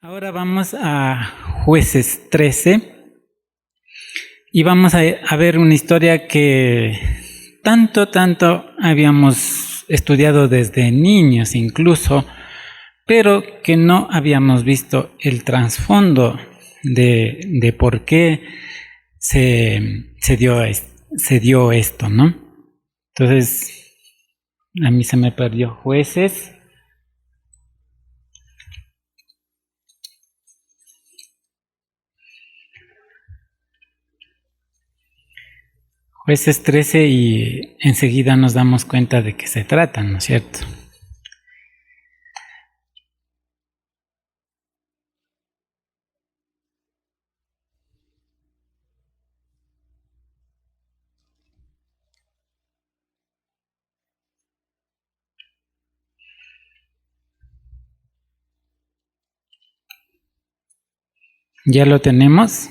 Ahora vamos a Jueces 13 y vamos a ver una historia que tanto habíamos estudiado desde niños incluso, pero que no habíamos visto el trasfondo de por qué se dio esto, ¿no? Entonces, a mí se me perdió Jueces. Jueces 13 y enseguida nos damos cuenta de qué se trata, ¿no es cierto? ¿Ya lo tenemos?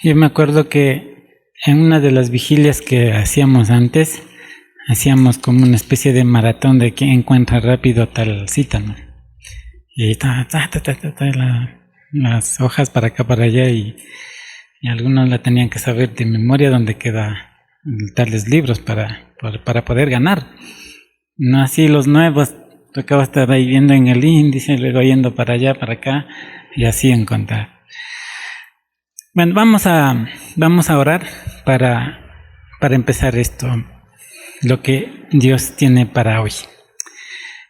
Yo me acuerdo que en una de las vigilias que hacíamos antes, hacíamos como una especie de maratón de quién encuentra rápido tal cita, ¿no? Y las hojas para acá, para allá, y algunos la tenían que saber de memoria dónde queda tales libros para poder ganar. No así los nuevos, tocaba estar ahí viendo en el índice, luego yendo para allá, para acá, y así encontrar. Bueno, vamos a orar para empezar esto, lo que Dios tiene para hoy.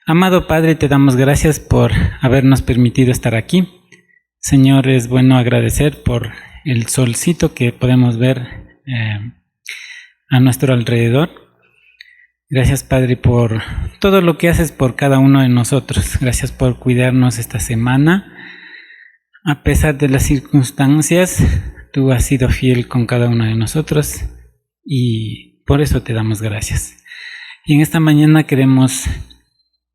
Amado Padre, te damos gracias por habernos permitido estar aquí. Señor, es bueno agradecer por el solcito que podemos ver a nuestro alrededor. Gracias, Padre, por todo lo que haces por cada uno de nosotros. Gracias por cuidarnos esta semana. A pesar de las circunstancias, tú has sido fiel con cada uno de nosotros y por eso te damos gracias. Y en esta mañana queremos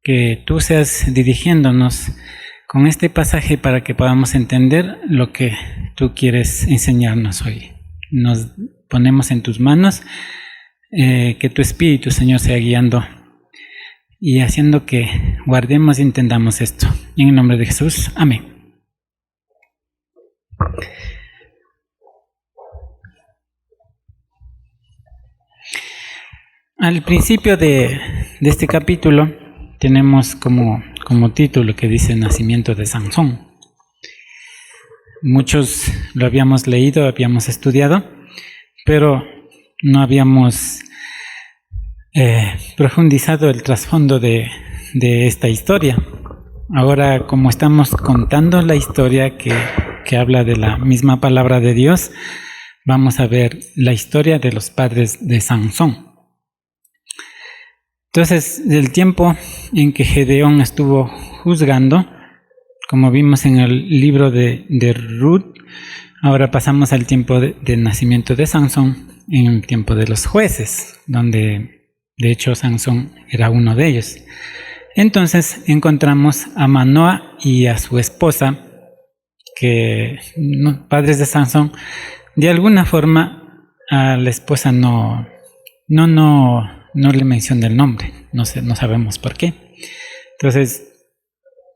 que tú seas dirigiéndonos con este pasaje para que podamos entender lo que tú quieres enseñarnos hoy. Nos ponemos en tus manos, que tu Espíritu, Señor, sea guiando y haciendo que guardemos y entendamos esto. En el nombre de Jesús, amén. Al principio de este capítulo tenemos como título que dice Nacimiento de Sansón. Muchos lo habíamos leído, habíamos estudiado, pero no habíamos profundizado el trasfondo de esta historia. Ahora, como estamos contando la historia que habla de la misma palabra de Dios, vamos a ver la historia de los padres de Sansón. Entonces, del tiempo en que Gedeón estuvo juzgando, como vimos en el libro de Ruth, ahora pasamos al tiempo de nacimiento de Sansón, en el tiempo de los jueces, donde de hecho Sansón era uno de ellos. Entonces encontramos a Manoa y a su esposa, que padres de Sansón. De alguna forma a la esposa no le menciona el nombre, no sabemos por qué. Entonces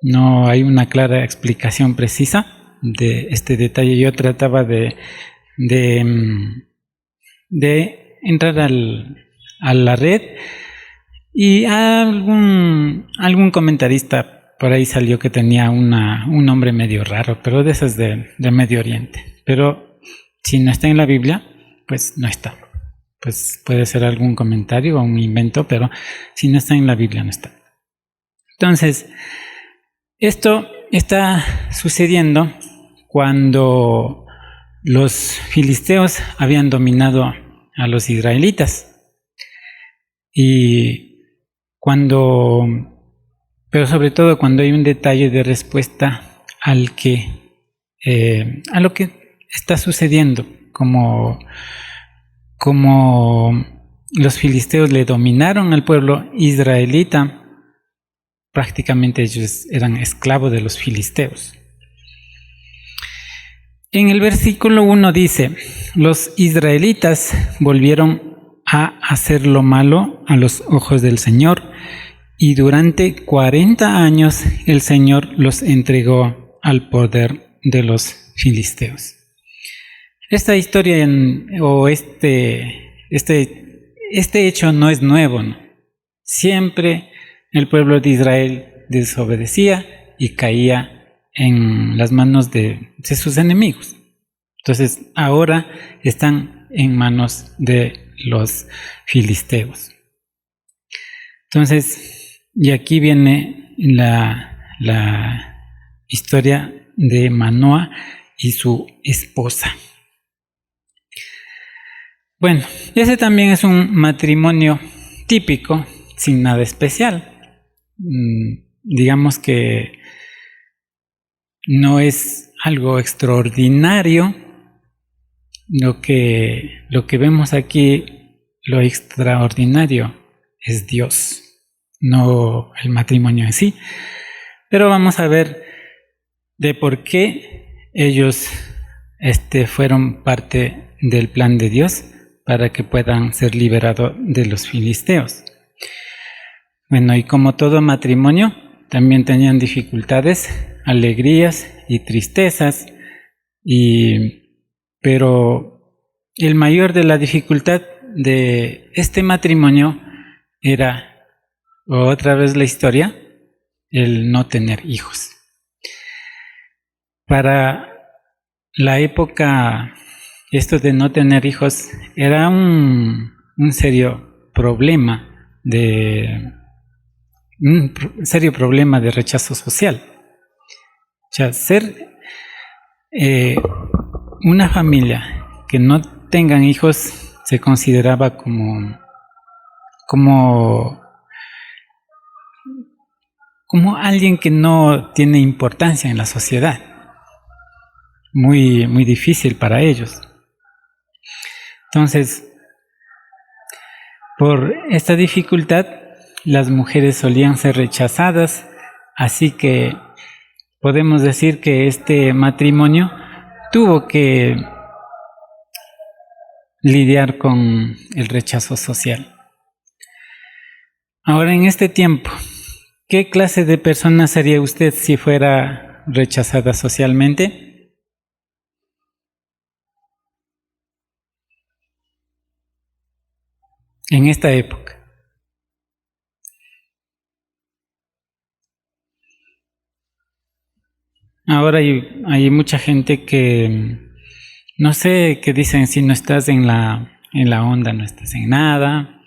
no hay una clara explicación precisa de este detalle. Yo trataba de entrar a la red y algún comentarista por ahí salió que tenía un nombre medio raro, pero de esas de Medio Oriente. Pero si no está en la Biblia, pues no está. Pues puede ser algún comentario o un invento, pero si no está en la Biblia, no está. Entonces, esto está sucediendo cuando los filisteos habían dominado a los israelitas. Pero sobre todo cuando hay un detalle de respuesta a lo que está sucediendo, como los filisteos le dominaron al pueblo israelita, prácticamente ellos eran esclavos de los filisteos. En el versículo 1 dice: los israelitas volvieron a hacer lo malo a los ojos del Señor, y durante 40 años el Señor los entregó al poder de los filisteos. Esta historia este hecho no es nuevo, ¿no? Siempre el pueblo de Israel desobedecía y caía en las manos de sus enemigos. Entonces ahora están en manos de los filisteos. Entonces, y aquí viene la historia de Manoa y su esposa. Bueno, ese también es un matrimonio típico, sin nada especial. Digamos que no es algo extraordinario. Lo que vemos aquí, lo extraordinario es Dios, no el matrimonio en sí. Pero vamos a ver de por qué ellos fueron parte del plan de Dios para que puedan ser liberados de los filisteos. Bueno, y como todo matrimonio, también tenían dificultades, alegrías y tristezas, pero el mayor de la dificultad de este matrimonio era, otra vez la historia, el no tener hijos. Para la época, esto de no tener hijos era un serio problema de rechazo social. O sea, ser una familia que no tengan hijos se consideraba como alguien que no tiene importancia en la sociedad. Muy, muy difícil para ellos. Entonces, por esta dificultad, las mujeres solían ser rechazadas, así que podemos decir que este matrimonio tuvo que lidiar con el rechazo social. Ahora, en este tiempo, ¿qué clase de persona sería usted si fuera rechazada socialmente? En esta época. Ahora hay mucha gente que, no sé, que dicen, si no estás en la onda, no estás en nada.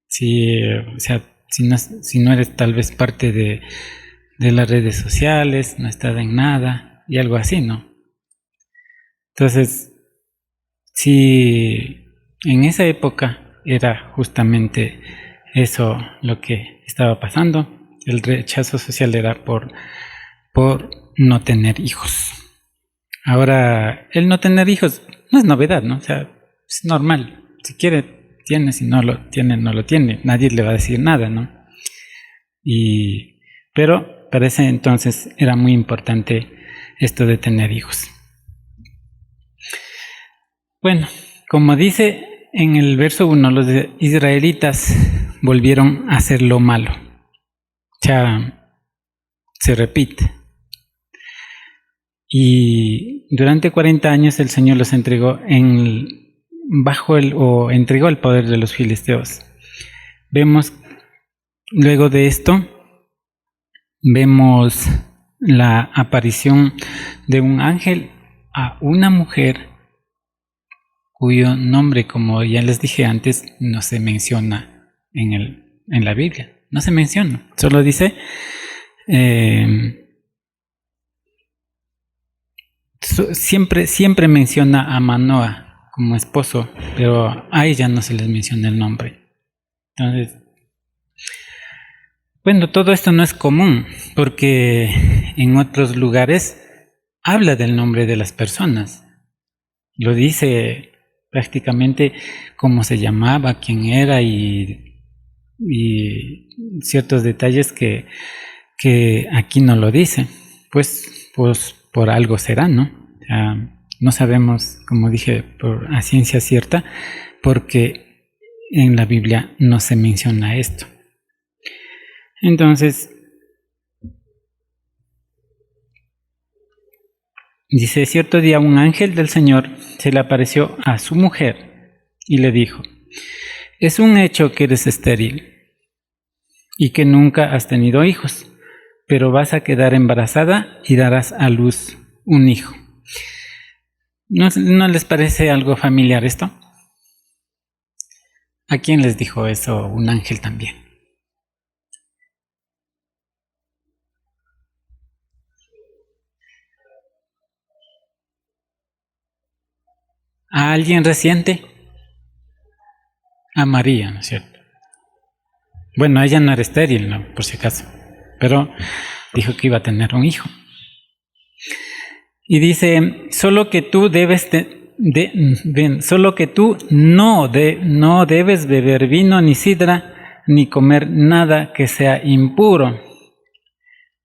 O sea, si no eres tal vez parte de las redes sociales, no estás en nada, y algo así, ¿no? Entonces, si en esa época era justamente eso lo que estaba pasando, el rechazo social era por no tener hijos. Ahora, el no tener hijos no es novedad, ¿no? O sea, es normal. Si quiere, tiene; si no lo tiene, no lo tiene. Nadie le va a decir nada, ¿no? Pero para ese entonces era muy importante esto de tener hijos. Bueno, como dice en el verso 1, los israelitas volvieron a hacer lo malo. Ya se repite. Y durante 40 años el Señor los entregó entregó al poder de los filisteos. Luego de esto, vemos la aparición de un ángel a una mujer cuyo nombre, como ya les dije antes, no se menciona en la Biblia. No se menciona, solo dice siempre menciona a Manoa como esposo, pero a ella no se les menciona el nombre. Entonces, bueno, todo esto no es común, porque en otros lugares habla del nombre de las personas. Lo dice prácticamente cómo se llamaba, quién era, y y ciertos detalles que aquí no lo dice. Pues por algo será, ¿no? O sea, no sabemos, como dije, a ciencia cierta, porque en la Biblia no se menciona esto. Entonces, dice, cierto día un ángel del Señor se le apareció a su mujer y le dijo, es un hecho que eres estéril y que nunca has tenido hijos, pero vas a quedar embarazada y darás a luz un hijo. ¿No les parece algo familiar esto? ¿A quién les dijo eso? Un ángel también. ¿A alguien reciente? A María, ¿no es cierto? Bueno, ella no era estéril, ¿no? Por si acaso, pero dijo que iba a tener un hijo. Y dice, solo que tú no debes beber vino ni sidra, ni comer nada que sea impuro.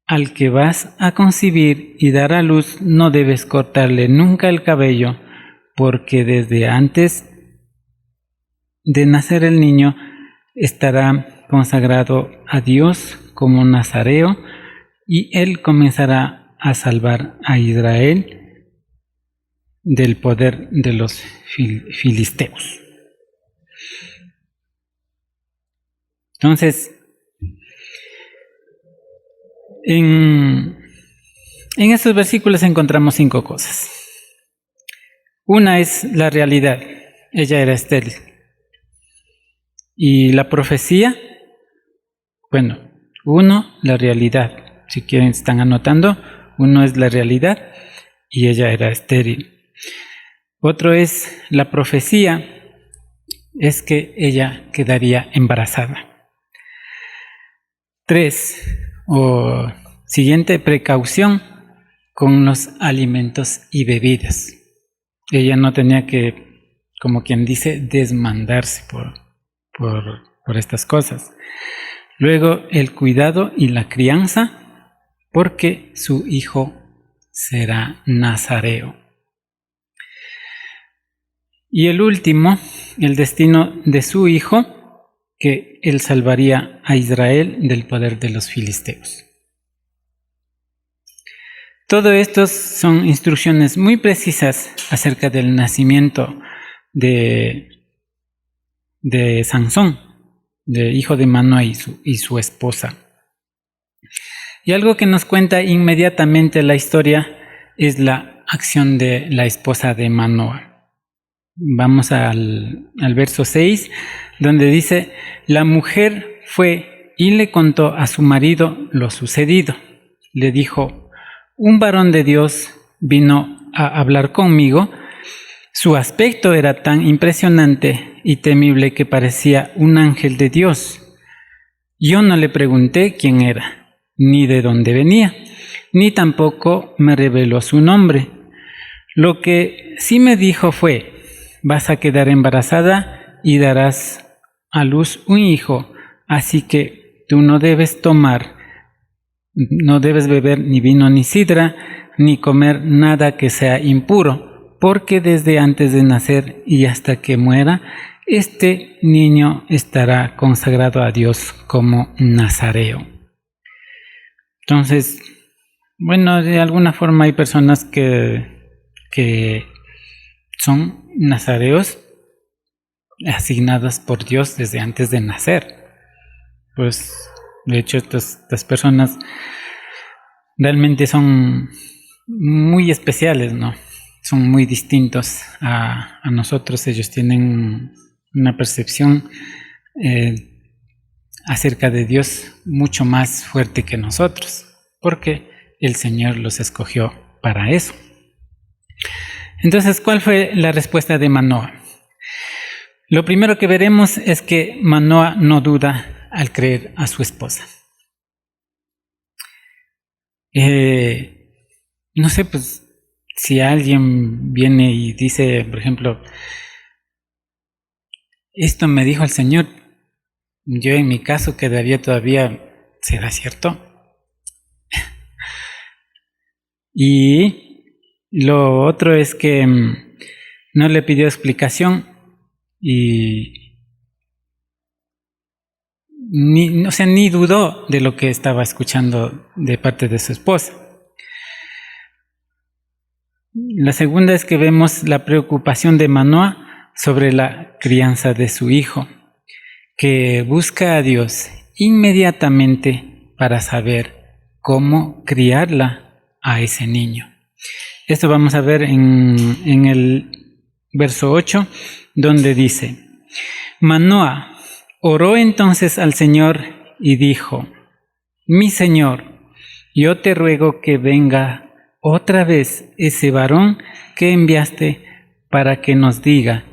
Al que vas a concebir y dar a luz no debes cortarle nunca el cabello, porque desde antes de nacer el niño estará consagrado a Dios como nazareo y él comenzará a salvar a Israel del poder de los filisteos. Entonces, en estos versículos encontramos 5 cosas. Una es la realidad, ella era estéril. Y la profecía, bueno, uno, la realidad, si quieren están anotando, uno es la realidad y ella era estéril. Otro es la profecía, es que ella quedaría embarazada. 3, siguiente, precaución con los alimentos y bebidas. Ella no tenía que, como quien dice, desmandarse por estas cosas. Luego, el cuidado y la crianza, porque su hijo será nazareo. Y el último, el destino de su hijo, que él salvaría a Israel del poder de los filisteos. Todo esto son instrucciones muy precisas acerca del nacimiento de Sansón, de hijo de Manoah y su esposa. Y algo que nos cuenta inmediatamente la historia es la acción de la esposa de Manoah. Vamos al verso 6, donde dice, la mujer fue y le contó a su marido lo sucedido. Le dijo, un varón de Dios vino a hablar conmigo. Su aspecto era tan impresionante y temible que parecía un ángel de Dios. Yo no le pregunté quién era, ni de dónde venía, ni tampoco me reveló su nombre. Lo que sí me dijo fue, vas a quedar embarazada y darás a luz un hijo, así que tú no debes beber ni vino ni sidra, ni comer nada que sea impuro, porque desde antes de nacer y hasta que muera, este niño estará consagrado a Dios como nazareo. Entonces, bueno, de alguna forma hay personas que son nazareos asignadas por Dios desde antes de nacer. Pues, de hecho, estas personas realmente son muy especiales, ¿no? Son muy distintos a nosotros. Ellos tienen una percepción acerca de Dios mucho más fuerte que nosotros, porque el Señor los escogió para eso. Entonces, ¿cuál fue la respuesta de Manoah? Lo primero que veremos es que Manoah no duda al creer a su esposa. No sé, pues, si alguien viene y dice, por ejemplo, esto me dijo el Señor, Yo en mi caso quedaría todavía, ¿será cierto? Y lo otro es que no le pidió explicación y ni dudó de lo que estaba escuchando de parte de su esposa. La segunda es que vemos la preocupación de Manoah sobre la crianza de su hijo, que busca a Dios inmediatamente para saber cómo criarla a ese niño. Esto vamos a ver en el verso 8, donde dice: Manoah oró entonces al Señor y dijo: Mi Señor, yo te ruego que venga otra vez ese varón que enviaste para que nos diga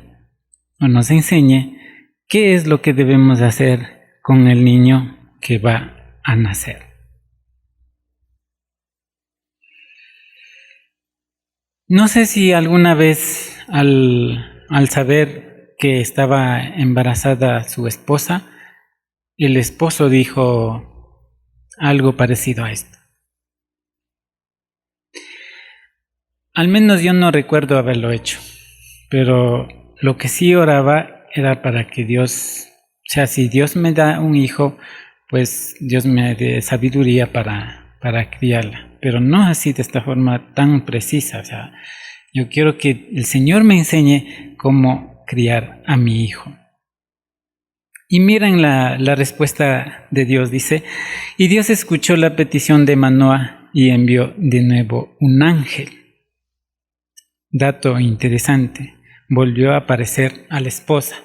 o nos enseñe qué es lo que debemos hacer con el niño que va a nacer. No sé si alguna vez al saber que estaba embarazada su esposa, el esposo dijo algo parecido a esto. Al menos yo no recuerdo haberlo hecho, pero lo que sí oraba era para que Dios, o sea, si Dios me da un hijo, pues Dios me dé sabiduría para criarla, pero no así de esta forma tan precisa. O sea, yo quiero que el Señor me enseñe cómo criar a mi hijo. Y miren la respuesta de Dios, dice: y Dios escuchó la petición de Manoah y envió de nuevo un ángel. Dato interesante, volvió a aparecer a la esposa.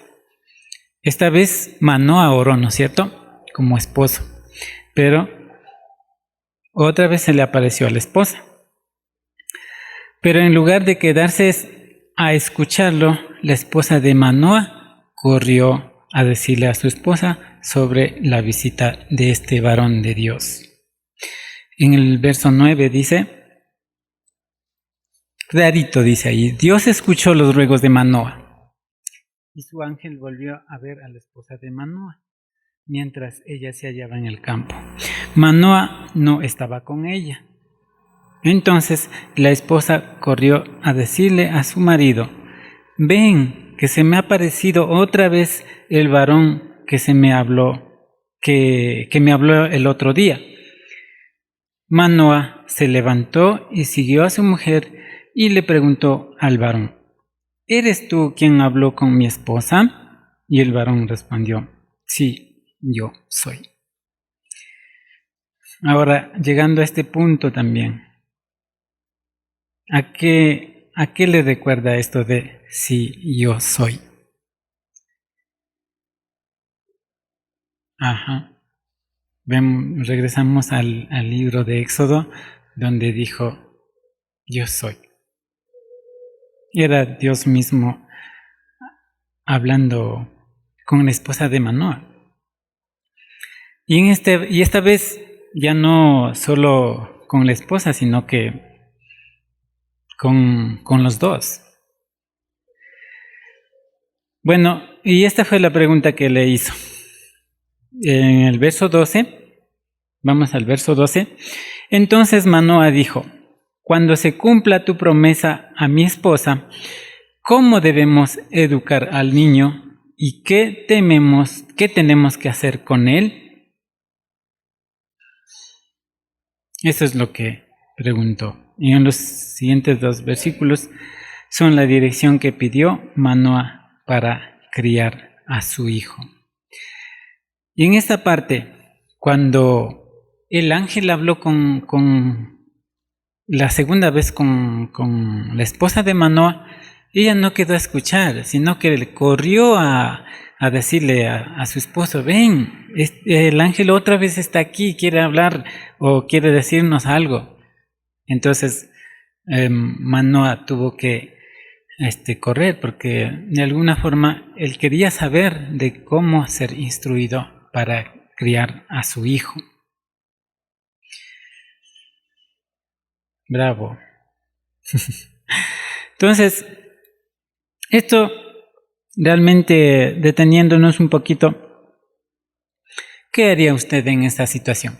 Esta vez Manoah oró, ¿no es cierto?, como esposo, pero otra vez se le apareció a la esposa. Pero en lugar de quedarse a escucharlo, la esposa de Manoah corrió a decirle a su esposa sobre la visita de este varón de Dios. En el verso 9 dice, clarito dice ahí: Dios escuchó los ruegos de Manoah. Y su ángel volvió a ver a la esposa de Manoah, mientras ella se hallaba en el campo. Manoah no estaba con ella. Entonces la esposa corrió a decirle a su marido: ven, que se me ha aparecido otra vez el varón que me habló el otro día. Manoah se levantó y siguió a su mujer y le preguntó al varón: ¿eres tú quien habló con mi esposa? Y el varón respondió: sí, yo soy. Ahora, llegando a este punto también, ¿a qué le recuerda esto de sí, yo soy? Ajá. Regresamos al libro de Éxodo, donde dijo: yo soy. Era Dios mismo hablando con la esposa de Manoah. Y esta vez ya no solo con la esposa, sino que con los dos. Bueno, y esta fue la pregunta que le hizo. En el verso 12, vamos al verso 12. Entonces Manoah dijo: cuando se cumpla tu promesa a mi esposa, ¿cómo debemos educar al niño y qué tenemos que hacer con él? Eso es lo que preguntó. Y en los siguientes 2 versículos son la dirección que pidió Manoah para criar a su hijo. Y en esta parte, cuando el ángel habló con la segunda vez con la esposa de Manoah, ella no quedó a escuchar, sino que le corrió a decirle a su esposo: ven, el ángel otra vez está aquí, quiere hablar o quiere decirnos algo. Entonces Manoah tuvo que correr, porque de alguna forma él quería saber de cómo ser instruido para criar a su hijo. Bravo. Entonces, esto realmente deteniéndonos un poquito, ¿Qué haría usted en esta situación?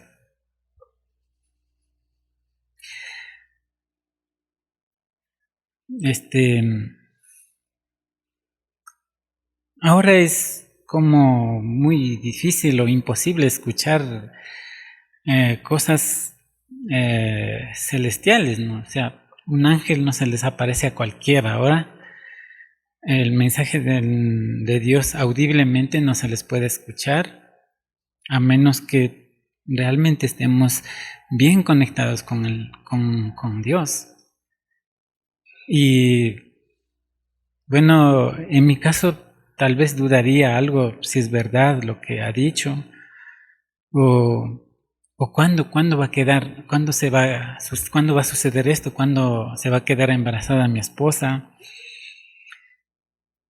Ahora es como muy difícil o imposible escuchar cosas celestiales, ¿no? O sea, un ángel no se les aparece a cualquiera. Ahora el mensaje de Dios audiblemente no se les puede escuchar a menos que realmente estemos bien conectados con Dios. Y bueno, en mi caso tal vez dudaría algo si es verdad lo que ha dicho o, o cuándo va a quedar, cuándo va a suceder esto, cuándo se va a quedar embarazada mi esposa.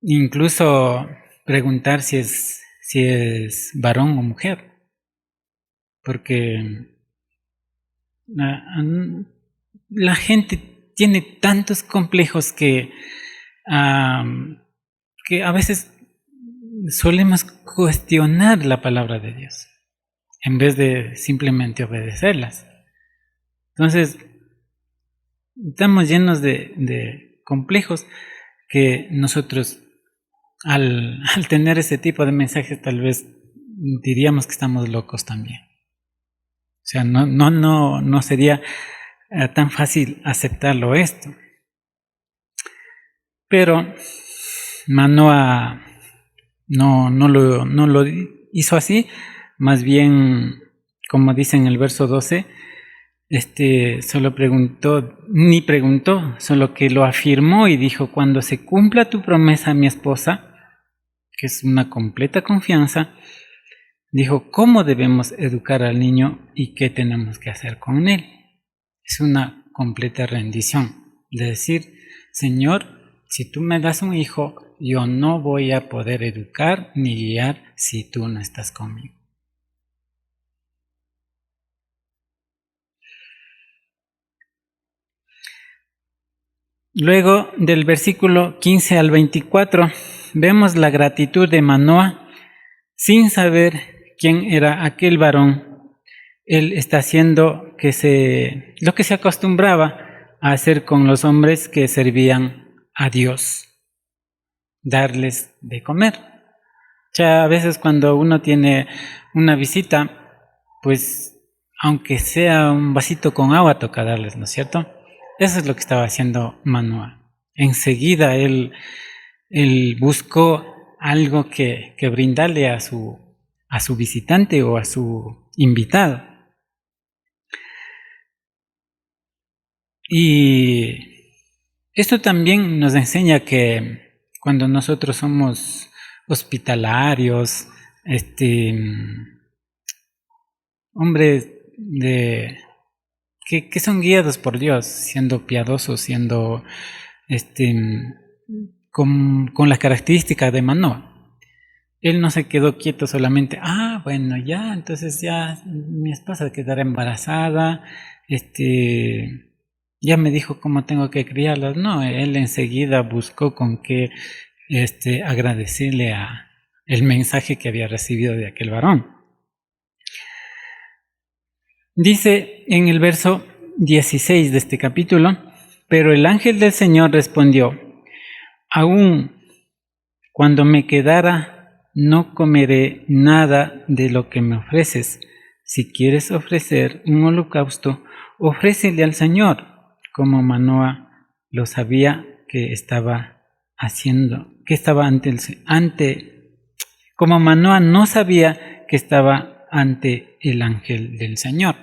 Incluso preguntar si es varón o mujer, porque la gente tiene tantos complejos que a veces solemos cuestionar la palabra de Dios en vez de simplemente obedecerlas. Entonces, estamos llenos de complejos que nosotros al tener ese tipo de mensajes tal vez diríamos que estamos locos también. O sea, no sería tan fácil aceptarlo esto. Pero Manoah no lo hizo así, más bien, como dice en el verso 12, solo ni preguntó, solo que lo afirmó y dijo: cuando se cumpla tu promesa a mi esposa, que es una completa confianza, dijo cómo debemos educar al niño y qué tenemos que hacer con él. Es una completa rendición, de decir: Señor, si tú me das un hijo, yo no voy a poder educar ni guiar si tú no estás conmigo. Luego, del versículo 15 al 24, vemos la gratitud de Manoah sin saber quién era aquel varón. Él está haciendo lo que se acostumbraba a hacer con los hombres que servían a Dios: darles de comer. Ya a veces cuando uno tiene una visita, pues aunque sea un vasito con agua toca darles, ¿no es cierto? Eso es lo que estaba haciendo Manoah. Enseguida él buscó algo que brindarle a su visitante o a su invitado. Y esto también nos enseña que cuando nosotros somos hospitalarios, hombres que son guiados por Dios, siendo piadosos, siendo con las características de Manoah. Él no se quedó quieto solamente: bueno, ya, entonces ya mi esposa quedará embarazada, ya me dijo cómo tengo que criarlas. No, él enseguida buscó con qué agradecerle el mensaje que había recibido de aquel varón. Dice en el verso 16 de este capítulo: pero el ángel del Señor respondió: aún cuando me quedara, no comeré nada de lo que me ofreces. Si quieres ofrecer un holocausto, ofrécele al Señor. Como Manoah lo sabía que estaba haciendo, que estaba como Manoah no sabía que estaba ante el ángel del Señor.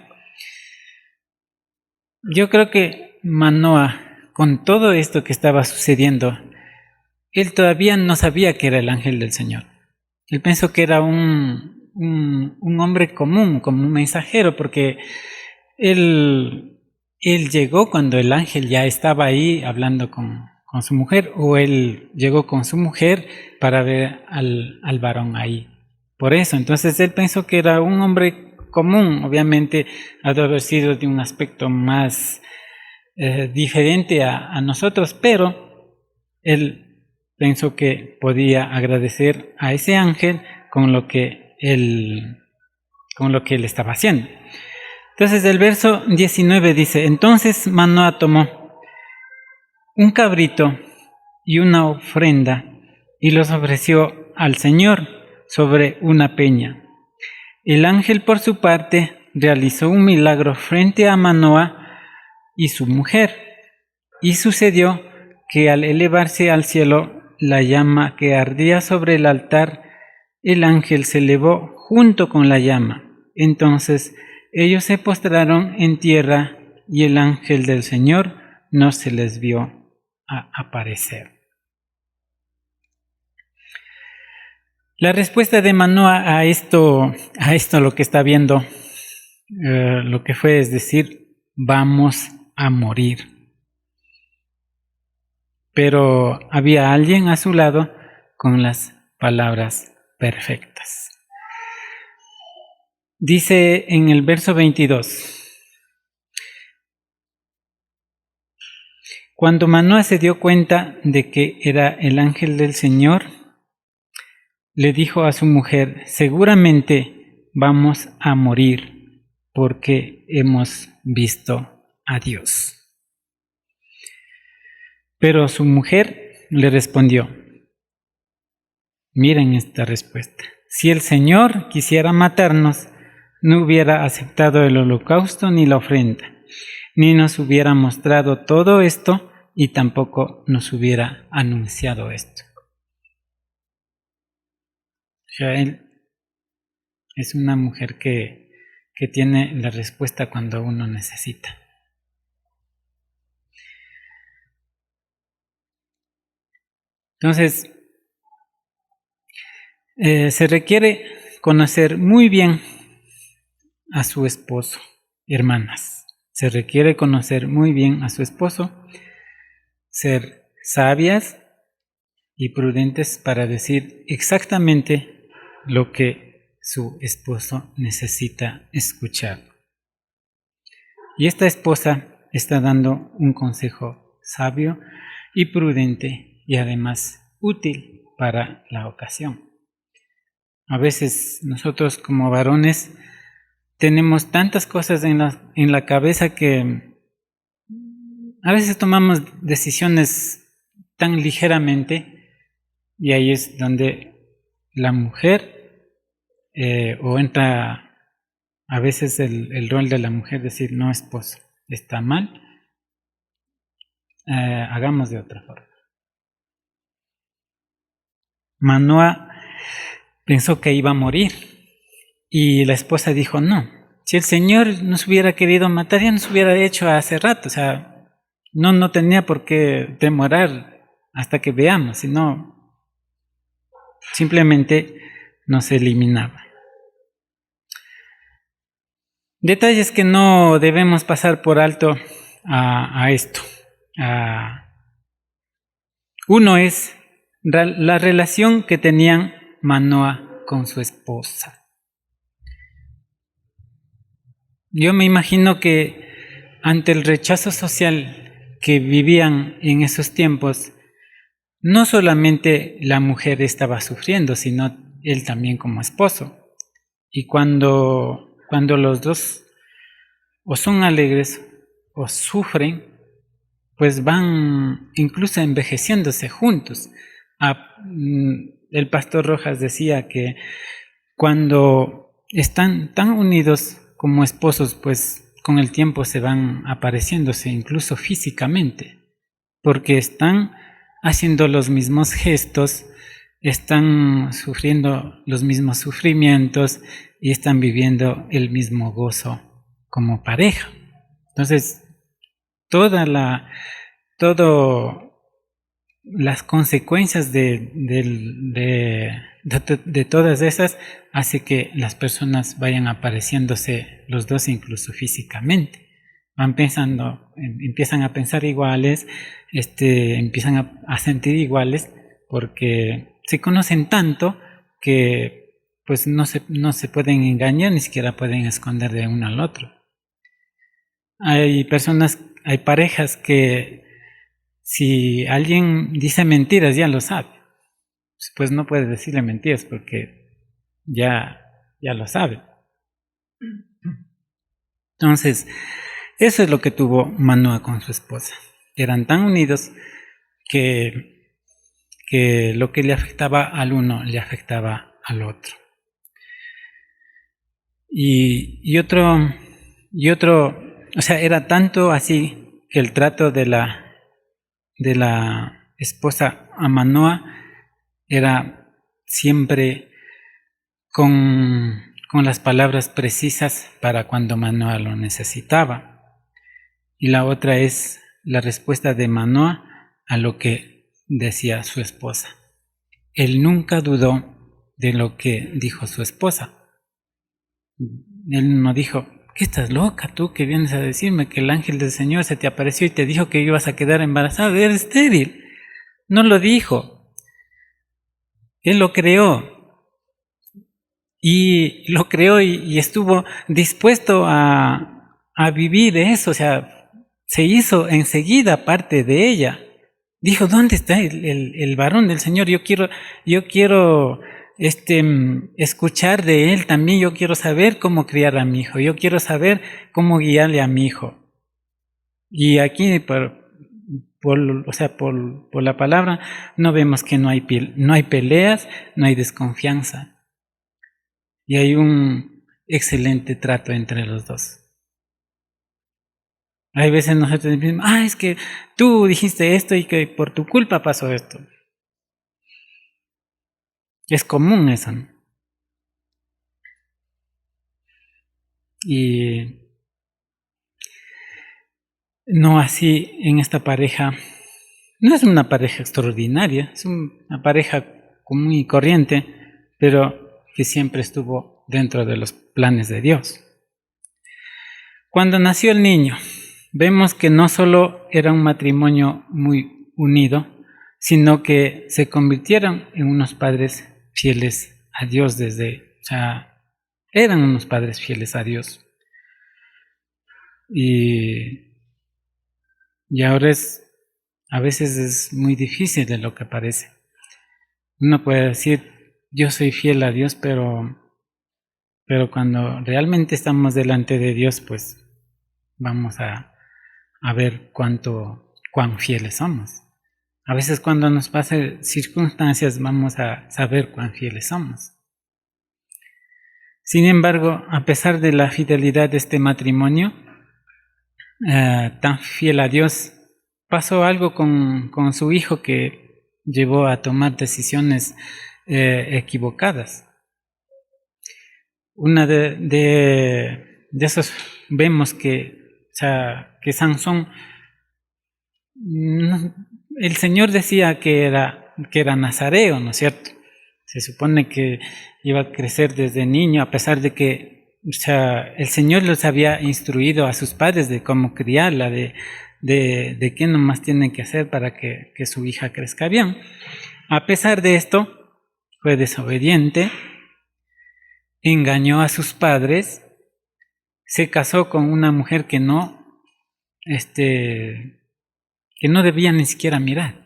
Yo creo que Manoah, con todo esto que estaba sucediendo, él todavía no sabía que era el ángel del Señor. Él pensó que era un hombre común, como un mensajero, porque él llegó cuando el ángel ya estaba ahí hablando con su mujer, o él llegó con su mujer para ver al varón ahí. Por eso, entonces él pensó que era un hombre común. Obviamente ha de haber sido de un aspecto más diferente a nosotros, pero él pensó que podía agradecer a ese ángel con lo que él con lo que él estaba haciendo. Entonces el verso 19 dice: entonces Manoah tomó un cabrito y una ofrenda y los ofreció al Señor sobre una peña. El ángel, por su parte, realizó un milagro frente a Manoah y su mujer, y sucedió que al elevarse al cielo la llama que ardía sobre el altar, el ángel se elevó junto con la llama. Entonces ellos se postraron en tierra y el ángel del Señor no se les vio aparecer. La respuesta de Manoah a esto lo que está viendo, lo que fue, es decir, vamos a morir. Pero había alguien a su lado con las palabras perfectas. Dice en el verso 22: cuando Manoah se dio cuenta de que era el ángel del Señor, le dijo a su mujer: seguramente vamos a morir porque hemos visto a Dios. Pero su mujer le respondió: miren esta respuesta. Si el Señor quisiera matarnos, no hubiera aceptado el holocausto ni la ofrenda, ni nos hubiera mostrado todo esto y tampoco nos hubiera anunciado esto. O sea, él es una mujer que tiene la respuesta cuando uno necesita. Entonces, se requiere conocer muy bien a su esposo, hermanas. Se requiere conocer muy bien a su esposo, ser sabias y prudentes para decir exactamente lo que su esposo necesita escuchar. Y esta esposa está dando un consejo sabio y prudente y además útil para la ocasión. A veces nosotros como varones tenemos tantas cosas en la cabeza que a veces tomamos decisiones tan ligeramente, y ahí es donde la mujer o entra a veces el rol de la mujer, decir: no, esposo, está mal, hagamos de otra forma. Manoah pensó que iba a morir y la esposa dijo: no, si el Señor nos hubiera querido matar, ya nos hubiera hecho hace rato. O sea, no tenía por qué demorar hasta que veamos, sino simplemente nos eliminaba. Detalles que no debemos pasar por alto a esto. Uno es la relación que tenían Manoah con su esposa. Yo me imagino que ante el rechazo social que vivían en esos tiempos, no solamente la mujer estaba sufriendo, sino él también como esposo. Y cuando los dos o son alegres o sufren, pues van incluso envejeciéndose juntos. El pastor Rojas decía que cuando están tan unidos como esposos, pues con el tiempo se van apareciéndose incluso físicamente, porque están haciendo los mismos gestos, están sufriendo los mismos sufrimientos y están viviendo el mismo gozo como pareja. Entonces, todas las consecuencias de todas esas hace que las personas vayan apareciéndose los dos incluso físicamente. Empiezan a pensar iguales, empiezan a sentir iguales, porque se conocen tanto que pues no se pueden engañar, ni siquiera pueden esconder de uno al otro. Hay parejas que si alguien dice mentiras ya lo sabe, pues no puede decirle mentiras porque ya lo sabe. Entonces, eso es lo que tuvo Manoah con su esposa. Eran tan unidos que lo que le afectaba al uno le afectaba al otro. Y otro, o sea, era tanto así que el trato de la esposa a Manoah era siempre con las palabras precisas para cuando Manoah lo necesitaba. Y la otra es la respuesta de Manoah a lo que decía su esposa. Él nunca dudó de lo que dijo su esposa. Él no dijo, ¿qué estás loca tú que vienes a decirme que el ángel del Señor se te apareció y te dijo que ibas a quedar embarazada? Eres estéril. No lo dijo. Él lo creó. Y lo creó y estuvo dispuesto a vivir eso. O sea, se hizo enseguida parte de ella. Dijo, ¿dónde está el varón del Señor? Yo quiero escuchar de él también. Yo quiero saber cómo criar a mi hijo. Yo quiero saber cómo guiarle a mi hijo. Y aquí, o sea, por la palabra, no vemos que no hay peleas, no hay desconfianza. Y hay un excelente trato entre los dos. Hay veces nosotros decimos, es que tú dijiste esto y que por tu culpa pasó esto. Es común eso, ¿no? Y no así en esta pareja. No es una pareja extraordinaria, es una pareja común y corriente, pero que siempre estuvo dentro de los planes de Dios. Cuando nació el niño, vemos que no solo era un matrimonio muy unido, sino que se convirtieron en unos padres fieles a Dios o sea, eran unos padres fieles a Dios. Y ahora a veces es muy difícil de lo que parece. Uno puede decir, yo soy fiel a Dios, pero cuando realmente estamos delante de Dios, pues vamos a ver cuán fieles somos. A veces cuando nos pasen circunstancias vamos a saber cuán fieles somos. Sin embargo, a pesar de la fidelidad de este matrimonio, tan fiel a Dios, pasó algo con su hijo que llevó a tomar decisiones equivocadas. Una de esos vemos que Sansón, el Señor decía que era nazareo, ¿no es cierto? Se supone que iba a crecer desde niño, a pesar de que el Señor los había instruido a sus padres de cómo criarla, de qué nomás tienen que hacer para que su hija crezca bien. A pesar de esto, fue desobediente, engañó a sus padres, se casó con una mujer que no debía ni siquiera mirar.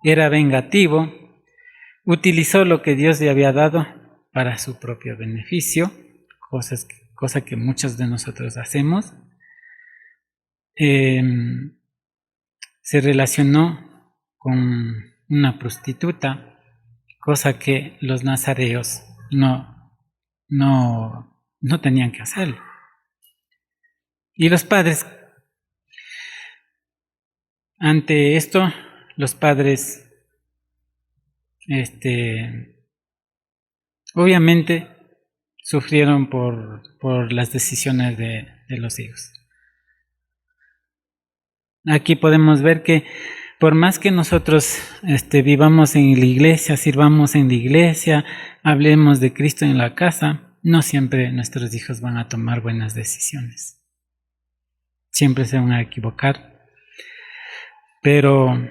Era vengativo, utilizó lo que Dios le había dado para su propio beneficio, cosa que muchos de nosotros hacemos. Se relacionó con una prostituta, cosa que los nazareos no tenían que hacerlo. Y los padres, ante esto, los padres, obviamente, sufrieron por las decisiones de los hijos. Aquí podemos ver que por más que nosotros vivamos en la iglesia, sirvamos en la iglesia, hablemos de Cristo en la casa, no siempre nuestros hijos van a tomar buenas decisiones. Siempre se van a equivocar. Pero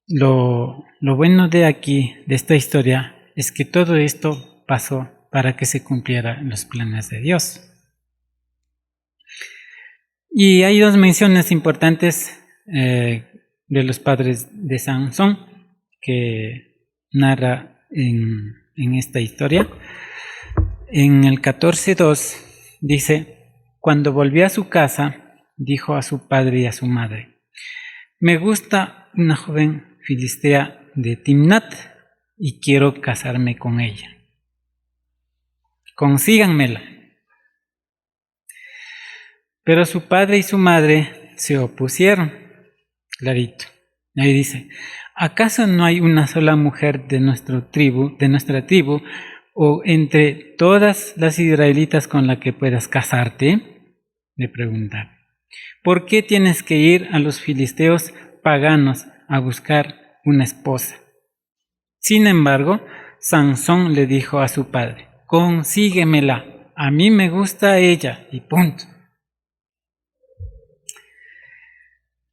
lo bueno de aquí, de esta historia, es que todo esto pasó para que se cumplieran los planes de Dios. Y hay dos menciones importantes de los padres de Sansón que narra en esta historia. En el 14:2 dice: cuando volvió a su casa, dijo a su padre y a su madre: me gusta una joven filistea de Timnat y quiero casarme con ella. Consíganmela. Pero su padre y su madre se opusieron. Clarito. Ahí dice: ¿acaso no hay una sola mujer de nuestra tribu, o entre todas las israelitas con la que puedas casarte? Le preguntaron. ¿Por qué tienes que ir a los filisteos paganos a buscar una esposa? Sin embargo, Sansón le dijo a su padre: consíguemela, a mí me gusta ella, y punto.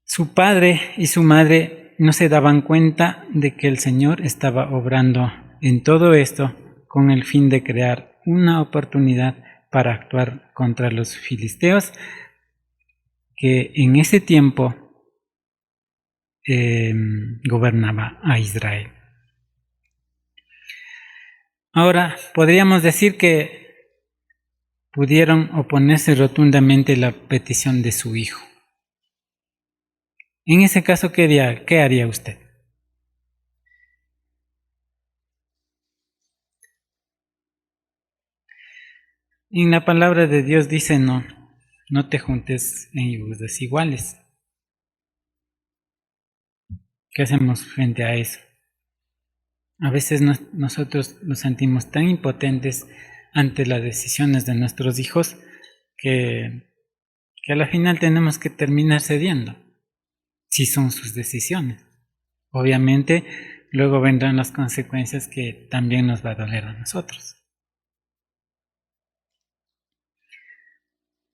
Su padre y su madre no se daban cuenta de que el Señor estaba obrando en todo esto con el fin de crear una oportunidad para actuar contra los filisteos, que en ese tiempo gobernaba a Israel. Ahora, podríamos decir que pudieron oponerse rotundamente a la petición de su hijo. En ese caso, ¿qué haría usted? En la palabra de Dios dice: no te juntes en yugos desiguales. ¿Qué hacemos frente a eso? A veces nosotros nos sentimos tan impotentes ante las decisiones de nuestros hijos que a la final tenemos que terminar cediendo, si son sus decisiones. Obviamente, luego vendrán las consecuencias que también nos va a doler a nosotros.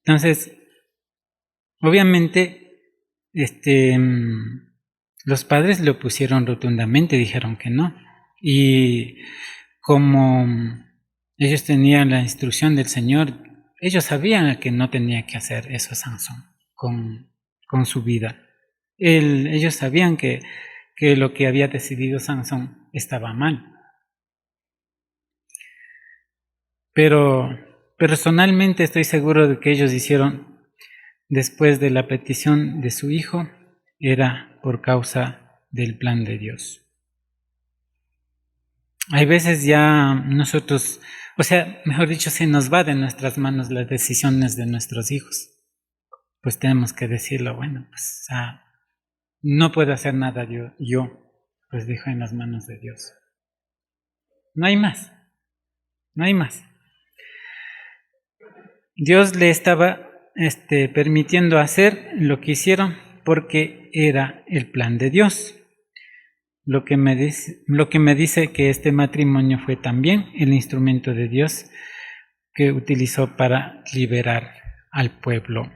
Entonces, obviamente, los padres le opusieron rotundamente, dijeron que no. Y como ellos tenían la instrucción del Señor, ellos sabían que no tenía que hacer eso Sansón con su vida. Ellos sabían que lo que había decidido Sansón estaba mal. Pero personalmente estoy seguro de que ellos hicieron, después de la petición de su hijo, era por causa del plan de Dios. Hay veces ya nosotros, mejor dicho, se nos va de nuestras manos las decisiones de nuestros hijos. Pues tenemos que decirlo: bueno, pues no puedo hacer nada yo, pues dejo en las manos de Dios. No hay más, no hay más. Dios le estaba permitiendo hacer lo que hicieron porque era el plan de Dios. Lo que me dice que este matrimonio fue también el instrumento de Dios que utilizó para liberar al pueblo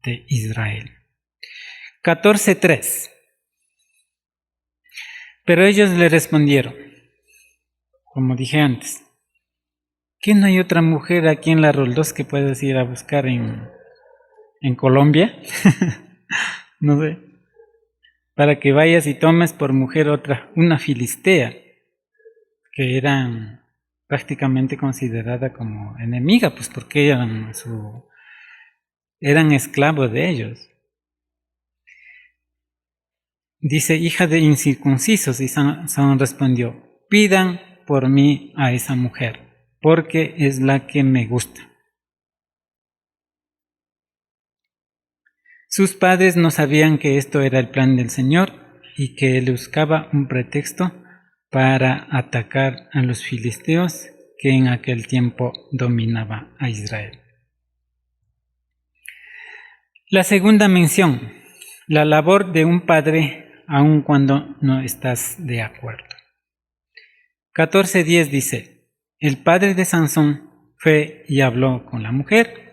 de Israel. 14:3. Pero ellos le respondieron, como dije antes: ¿qué no hay otra mujer aquí en la Roldós que puedas ir a buscar en Colombia? No sé. Para que vayas y tomes por mujer una filistea, que era prácticamente considerada como enemiga, pues porque eran esclavos de ellos. Dice: hija de incircuncisos, y Sansón respondió: pidan por mí a esa mujer, porque es la que me gusta. Sus padres no sabían que esto era el plan del Señor y que él buscaba un pretexto para atacar a los filisteos que en aquel tiempo dominaba a Israel. La segunda mención: la labor de un padre aun cuando no estás de acuerdo. 14:10 dice: el padre de Sansón fue y habló con la mujer,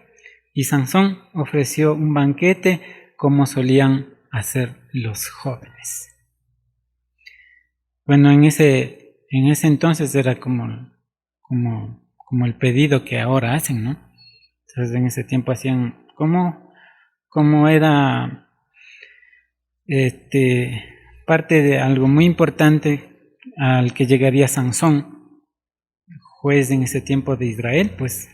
y Sansón ofreció un banquete como solían hacer los jóvenes. Bueno, en ese entonces era como el pedido que ahora hacen, ¿no? Entonces en ese tiempo hacían como era parte de algo muy importante al que llegaría Sansón, juez en ese tiempo de Israel, pues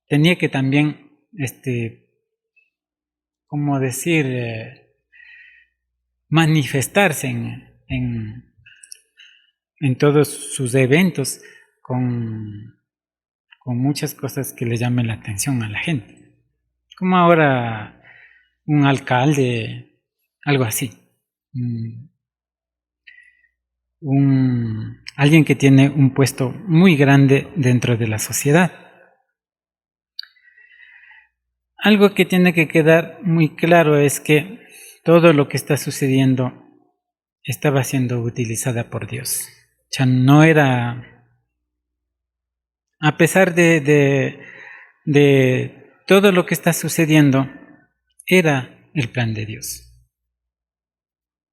tenía que también, ¿cómo decir? Manifestarse en todos sus eventos con muchas cosas que le llamen la atención a la gente. Como ahora un alcalde, algo así. Alguien que tiene un puesto muy grande dentro de la sociedad. Algo que tiene que quedar muy claro es que todo lo que está sucediendo estaba siendo utilizada por Dios. O sea, no era, a pesar de todo lo que está sucediendo, era el plan de Dios.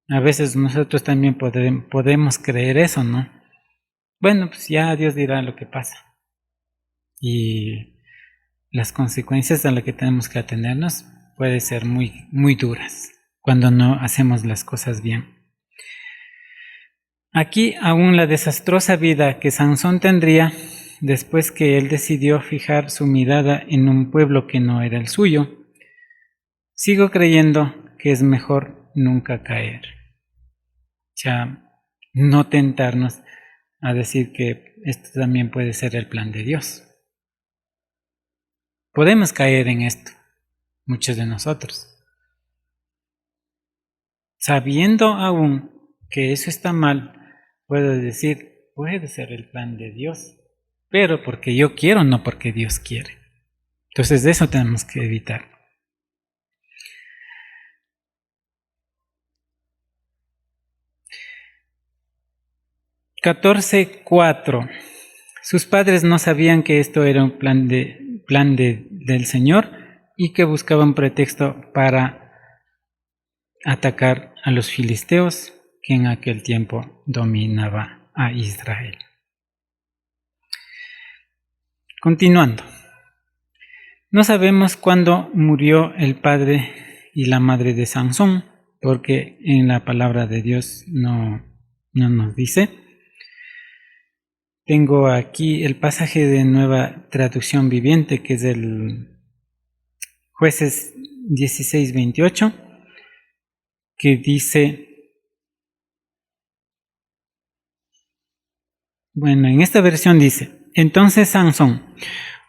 A veces nosotros también podemos creer eso, ¿no? Bueno, pues ya Dios dirá lo que pasa. Y las consecuencias a las que tenemos que atenernos pueden ser muy, muy duras cuando no hacemos las cosas bien. Aquí aún la desastrosa vida que Sansón tendría después que él decidió fijar su mirada en un pueblo que no era el suyo, sigo creyendo que es mejor nunca caer. Ya no tentarnos a decir que esto también puede ser el plan de Dios. Podemos caer en esto, muchos de nosotros. Sabiendo aún que eso está mal, puedo decir, puede ser el plan de Dios, pero porque yo quiero, no porque Dios quiere. Entonces de eso tenemos que evitar. (14:4) Sus padres no sabían que esto era un plan del Señor y que buscaban pretexto para atacar a los filisteos que en aquel tiempo dominaba a Israel. Continuando. No sabemos cuándo murió el padre y la madre de Sansón, porque en la palabra de Dios no nos dice. Tengo aquí el pasaje de Nueva Traducción Viviente, que es el Jueces 16:28, que dice, bueno, en esta versión dice, entonces Sansón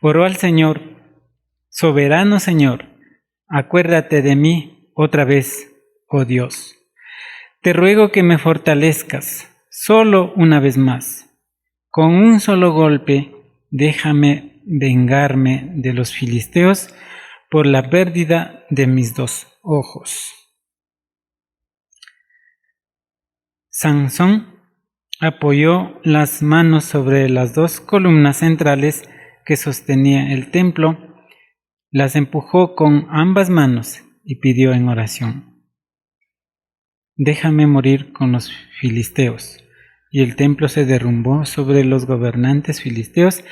oró al Señor, soberano Señor, acuérdate de mí otra vez, oh Dios. Te ruego que me fortalezcas solo una vez más. Con un solo golpe, déjame vengarme de los filisteos por la pérdida de mis 2 ojos. Sansón apoyó las manos sobre las 2 columnas centrales que sostenía el templo, las empujó con ambas manos y pidió en oración, déjame morir con los filisteos. Y el templo se derrumbó sobre los gobernantes filisteos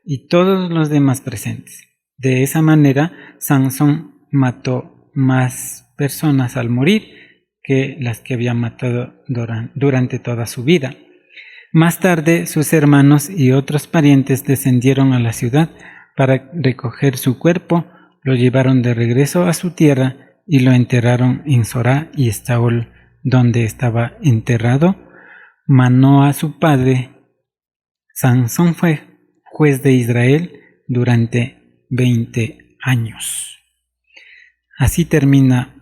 y todos los demás presentes. De esa manera, Sansón mató más personas al morir que las que había matado durante toda su vida. Más tarde, sus hermanos y otros parientes descendieron a la ciudad para recoger su cuerpo, lo llevaron de regreso a su tierra y lo enterraron en Zorá y Estaol, donde estaba enterrado Manoa su padre. Sansón fue juez de Israel durante 20 años. Así termina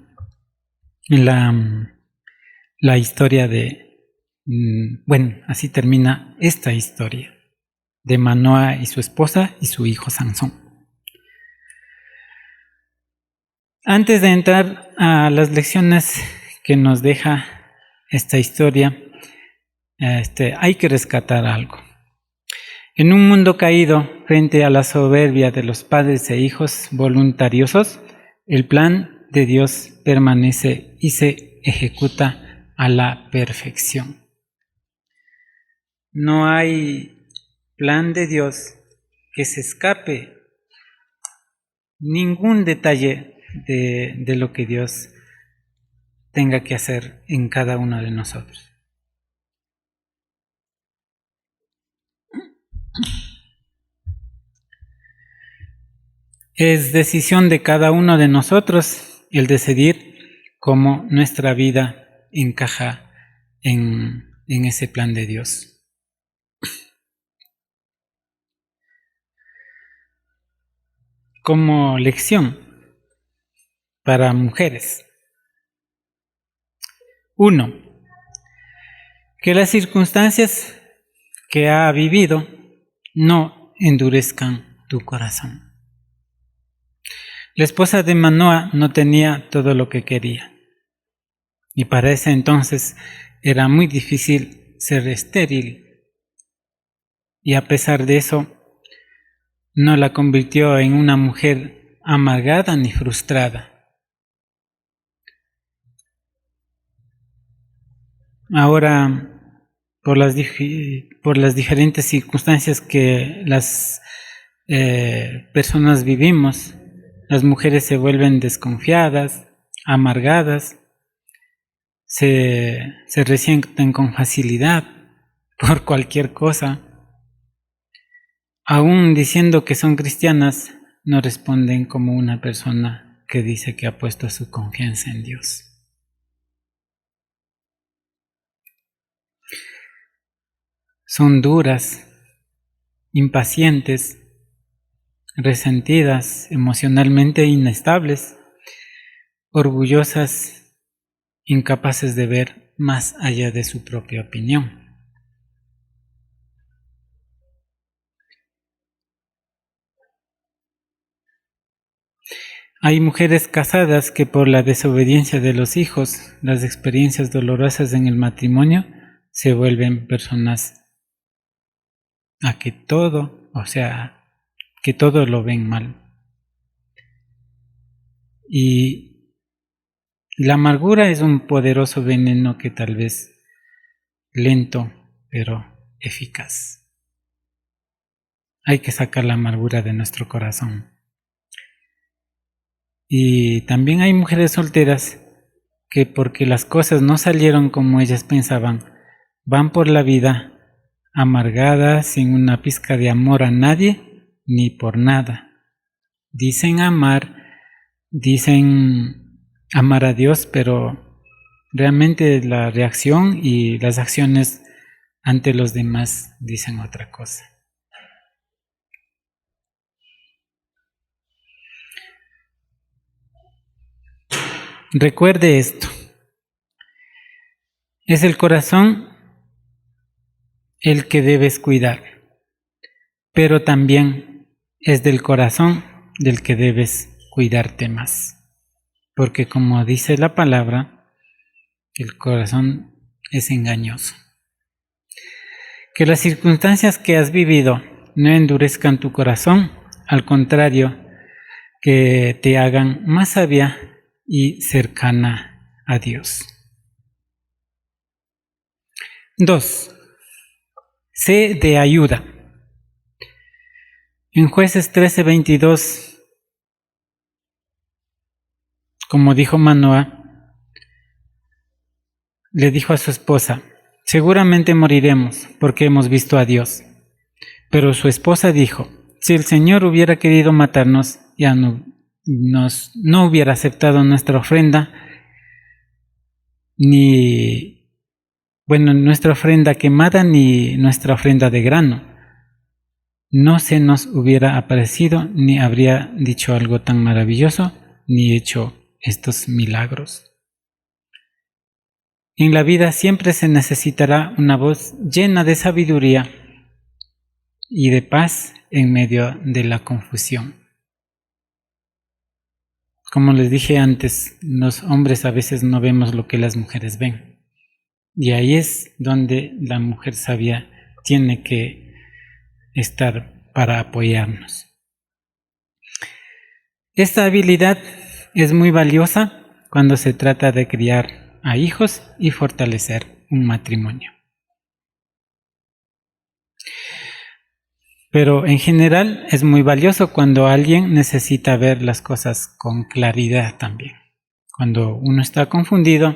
la historia así termina esta historia de Manoa y su esposa y su hijo Sansón. Antes de entrar a las lecciones que nos deja esta historia, hay que rescatar algo. En un mundo caído frente a la soberbia de los padres e hijos voluntariosos, el plan de Dios permanece y se ejecuta a la perfección. No hay plan de Dios que se escape ningún detalle de lo que Dios tenga que hacer en cada uno de nosotros. Es decisión de cada uno de nosotros el decidir cómo nuestra vida encaja en ese plan de Dios. Como lección para mujeres. 1. Que las circunstancias que ha vivido no endurezcan tu corazón. La esposa de Manoah no tenía todo lo que quería. Y para ese entonces era muy difícil ser estéril. Y a pesar de eso, no la convirtió en una mujer amargada ni frustrada. Ahora, por las diferentes circunstancias que las personas vivimos, las mujeres se vuelven desconfiadas, amargadas, se resienten con facilidad por cualquier cosa. Aún diciendo que son cristianas, no responden como una persona que dice que ha puesto su confianza en Dios. Son duras, impacientes, resentidas, emocionalmente inestables, orgullosas, incapaces de ver más allá de su propia opinión. Hay mujeres casadas que por la desobediencia de los hijos, las experiencias dolorosas en el matrimonio, se vuelven personas que todo lo ven mal. Y la amargura es un poderoso veneno que tal vez lento, pero eficaz. Hay que sacar la amargura de nuestro corazón. Y también hay mujeres solteras que porque las cosas no salieron como ellas pensaban, van por la vida amargadas, sin una pizca de amor a nadie ni por nada. Dicen amar a Dios, pero realmente la reacción y las acciones ante los demás dicen otra cosa. Recuerde esto. Es el corazón el que debes cuidar, pero también es del corazón del que debes cuidarte más. Porque como dice la palabra, el corazón es engañoso. Que las circunstancias que has vivido no endurezcan tu corazón, al contrario, que te hagan más sabia y cercana a Dios. 2. Sé de ayuda. En Jueces 13:22, como dijo Manoah, le dijo a su esposa: seguramente moriremos porque hemos visto a Dios. Pero su esposa dijo: si el Señor hubiera querido matarnos, ya no hubiera aceptado nuestra ofrenda, nuestra ofrenda quemada ni nuestra ofrenda de grano. No se nos hubiera aparecido, ni habría dicho algo tan maravilloso, ni hecho estos milagros. En la vida siempre se necesitará una voz llena de sabiduría y de paz en medio de la confusión. Como les dije antes, los hombres a veces no vemos lo que las mujeres ven. Y ahí es donde la mujer sabia tiene que estar para apoyarnos. Esta habilidad es muy valiosa cuando se trata de criar a hijos y fortalecer un matrimonio. Pero en general es muy valioso cuando alguien necesita ver las cosas con claridad también. Cuando uno está confundido,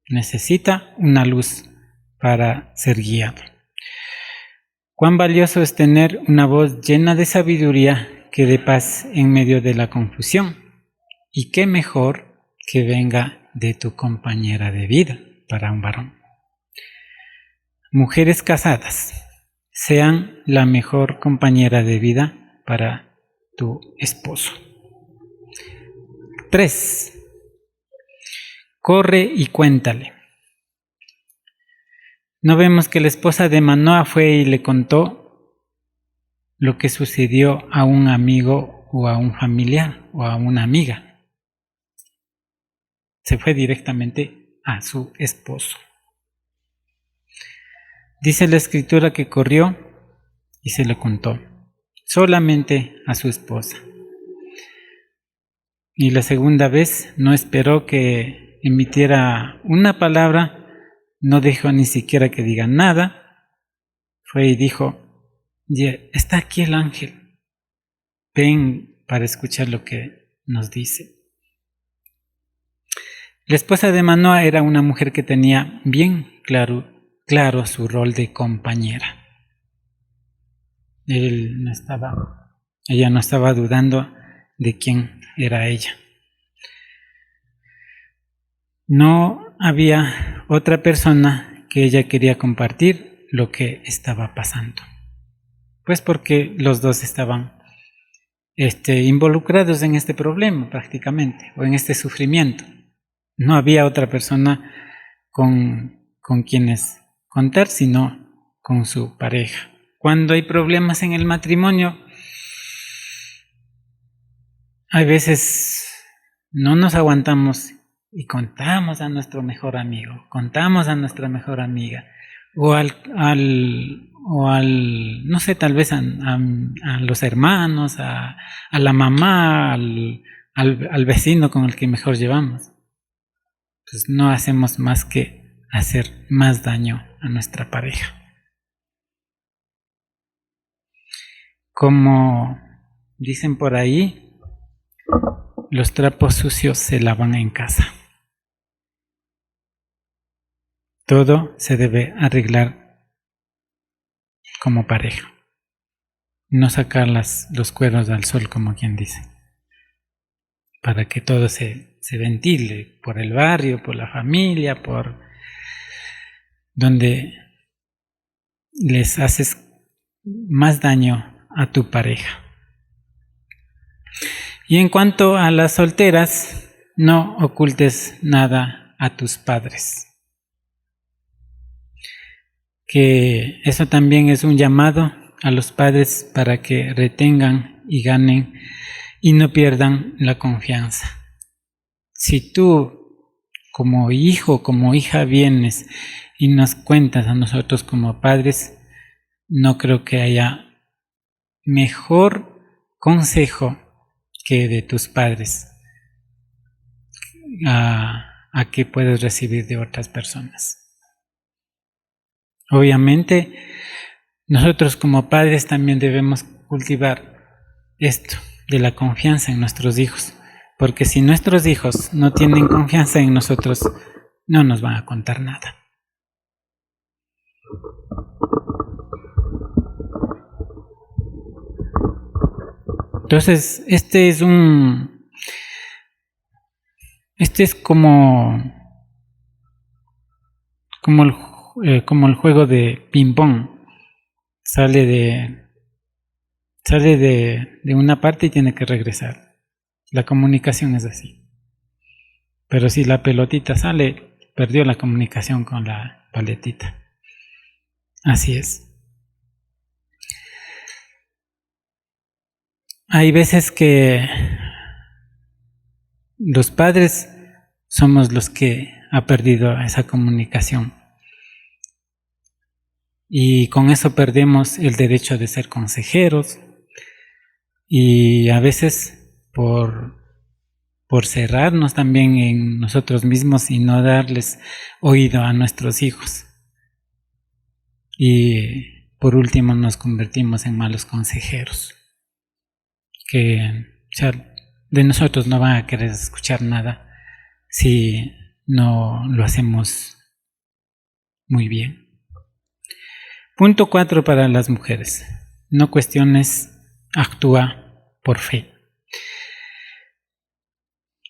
necesita una luz para ser guiado. Cuán valioso es tener una voz llena de sabiduría que dé paz en medio de la confusión. Y qué mejor que venga de tu compañera de vida para un varón. Mujeres casadas, sean la mejor compañera de vida para tu esposo. 3. Corre y cuéntale. ¿No vemos que la esposa de Manoa fue y le contó lo que sucedió a un amigo o a un familiar o a una amiga? Se fue directamente a su esposo. Dice la escritura que corrió y se lo contó solamente a su esposa. Y la segunda vez no esperó que emitiera una palabra, no dejó ni siquiera que diga nada. Fue y dijo: está aquí el ángel, ven para escuchar lo que nos dice. La esposa de Manoa era una mujer que tenía bien claro su rol de compañera. Ella no estaba dudando de quién era ella. No había otra persona que ella quería compartir lo que estaba pasando. Pues porque los dos estaban involucrados en este problema prácticamente, o en este sufrimiento. No había otra persona con quienes contar, sino con su pareja. Cuando hay problemas en el matrimonio, a veces no nos aguantamos y contamos a nuestro mejor amigo, contamos a nuestra mejor amiga, o no sé, tal vez a los hermanos, a la mamá, al vecino con el que mejor llevamos. Pues no hacemos más que hacer más daño a nuestra pareja. Como dicen por ahí, los trapos sucios se lavan en casa. Todo se debe arreglar como pareja. No sacar los cuernos al sol, como quien dice. Para que todo se ventile por el barrio, por la familia, por donde les haces más daño a tu pareja. Y en cuanto a las solteras, no ocultes nada a tus padres. Que eso también es un llamado a los padres para que retengan y ganen y no pierdan la confianza. Si tú como hijo, como hija vienes y nos cuentas a nosotros como padres, no creo que haya mejor consejo que de tus padres a que puedes recibir de otras personas. Obviamente, nosotros como padres también debemos cultivar esto de la confianza en nuestros hijos, porque si nuestros hijos no tienen confianza en nosotros, no nos van a contar nada. Entonces, este es como el juego de ping-pong. Sale de una parte y tiene que regresar. La comunicación es así. Pero si la pelotita sale, perdió la comunicación con la paletita. Así es. Hay veces que los padres somos los que han perdido esa comunicación. Y con eso perdemos el derecho de ser consejeros. Y a veces por cerrarnos también en nosotros mismos y no darles oído a nuestros hijos. Y por último nos convertimos en malos consejeros. Que de nosotros no van a querer escuchar nada si no lo hacemos muy bien. Punto 4 para las mujeres. No cuestiones, actúa por fe.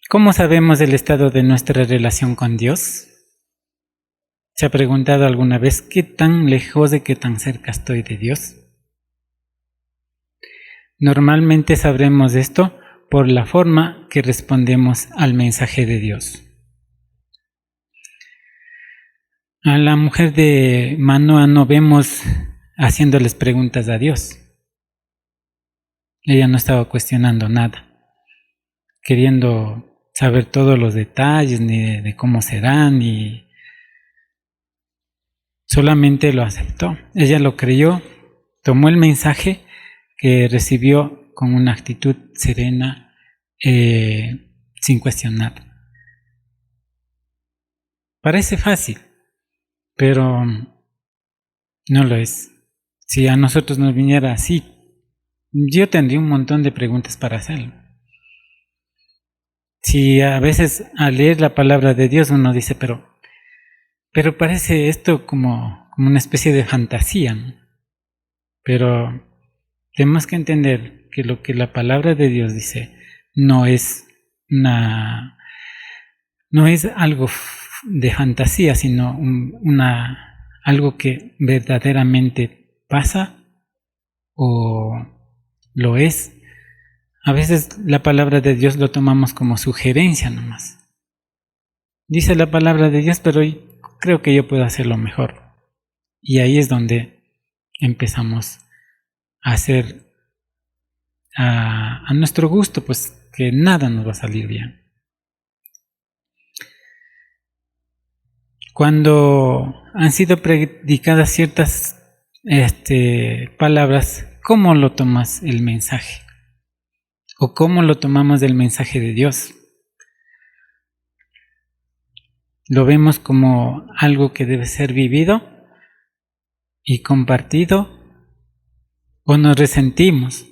¿Cómo sabemos el estado de nuestra relación con Dios? ¿Se ha preguntado alguna vez qué tan lejos y qué tan cerca estoy de Dios? Normalmente sabremos esto por la forma que respondemos al mensaje de Dios. A la mujer de Manoa no vemos haciéndoles preguntas a Dios. Ella no estaba cuestionando nada, queriendo saber todos los detalles, ni de cómo serán, ni solamente lo aceptó. Ella lo creyó, tomó el mensaje que recibió con una actitud serena, sin cuestionar. Parece fácil, pero no lo es. Si a nosotros nos viniera así, yo tendría un montón de preguntas para hacerlo. Si a veces al leer la palabra de Dios uno dice, pero parece esto como una especie de fantasía, ¿no? Pero tenemos que entender que lo que la palabra de Dios dice no es algo de fantasía, sino algo que verdaderamente pasa o lo es. A veces la palabra de Dios lo tomamos como sugerencia nomás. Dice la palabra de Dios, pero creo que yo puedo hacerlo mejor. Y ahí es donde empezamos a hacer a nuestro gusto, pues que nada nos va a salir bien. Cuando han sido predicadas ciertas palabras, ¿cómo lo tomas el mensaje? ¿O cómo lo tomamos del mensaje de Dios? ¿Lo vemos como algo que debe ser vivido y compartido? ¿O nos resentimos?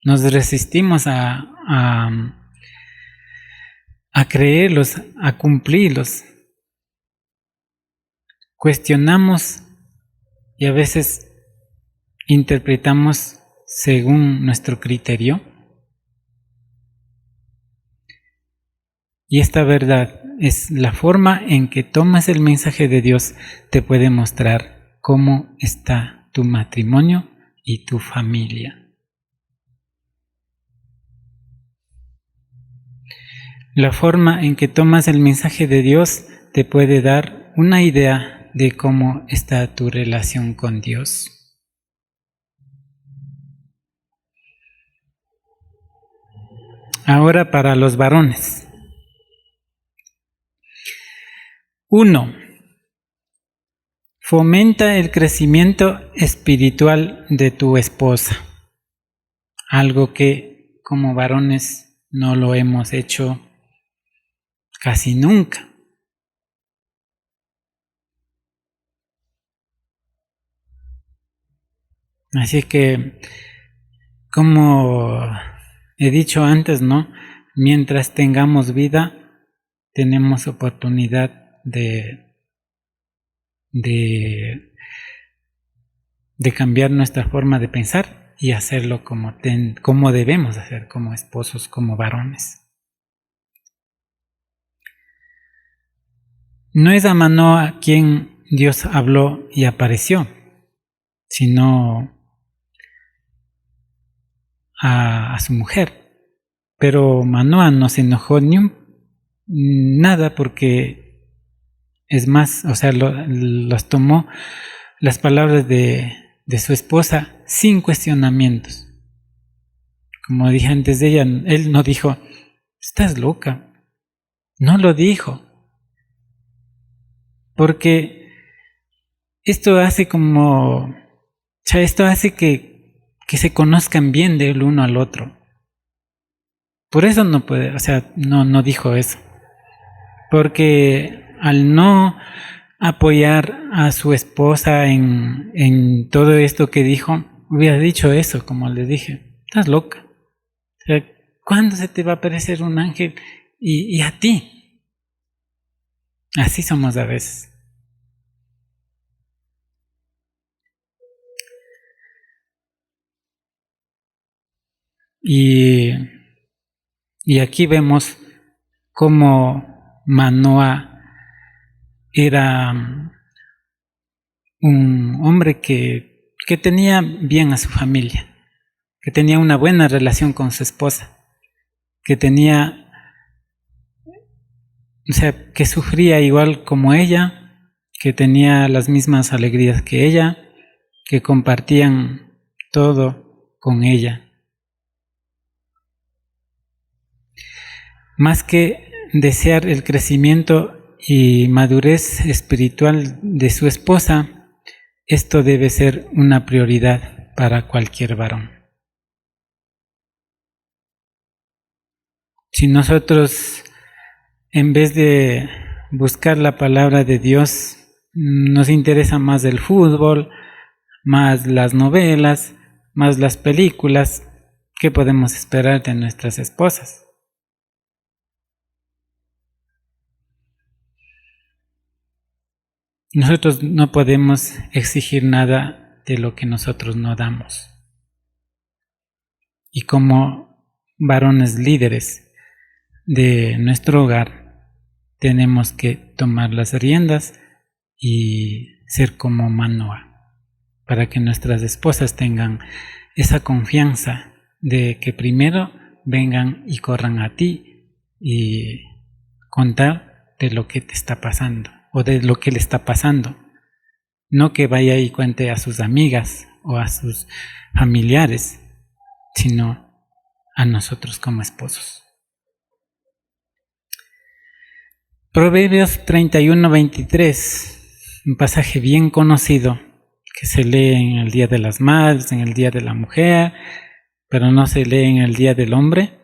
Nos resistimos a creerlos, a cumplirlos. Cuestionamos y a veces interpretamos según nuestro criterio. Y esta verdad es la forma en que tomas el mensaje de Dios, te puede mostrar cómo está tu matrimonio y tu familia. La forma en que tomas el mensaje de Dios te puede dar una idea de cómo está tu relación con Dios. Ahora para los varones. 1. Fomenta el crecimiento espiritual de tu esposa. Algo que como varones no lo hemos hecho casi nunca. Así que, como he dicho antes, ¿no? Mientras tengamos vida, tenemos oportunidad de cambiar nuestra forma de pensar y hacerlo como debemos hacer, como esposos, como varones. No es a Manoa quien Dios habló y apareció, sino a su mujer. Pero Manoa no se enojó nada porque es más, o sea, los tomó las palabras de su esposa sin cuestionamientos. Como dije antes de ella, él no dijo, estás loca. No lo dijo. Porque esto hace que se conozcan bien del uno al otro. Por eso no puede, o sea, no dijo eso. Porque al no apoyar a su esposa en todo esto que dijo, hubiera dicho eso, como le dije, estás loca. O sea, ¿cuándo se te va a aparecer un ángel y a ti? Así somos a veces. Y, y aquí vemos cómo Manoah era un hombre que tenía bien a su familia, que tenía una buena relación con su esposa, que tenía, o sea, que sufría igual como ella, que tenía las mismas alegrías que ella, que compartían todo con ella. Más que desear el crecimiento y madurez espiritual de su esposa, esto debe ser una prioridad para cualquier varón. Si nosotros, en vez de buscar la palabra de Dios, nos interesa más el fútbol, más las novelas, más las películas, ¿qué podemos esperar de nuestras esposas? Nosotros no podemos exigir nada de lo que nosotros no damos. Y como varones líderes de nuestro hogar, tenemos que tomar las riendas y ser como Manoah, para que nuestras esposas tengan esa confianza de que primero vengan y corran a ti y contar de lo que te está pasando o de lo que le está pasando. No que vaya y cuente a sus amigas o a sus familiares, sino a nosotros como esposos. Proverbios 31:23, un pasaje bien conocido que se lee en el Día de las Madres, en el Día de la Mujer, pero no se lee en el Día del Hombre,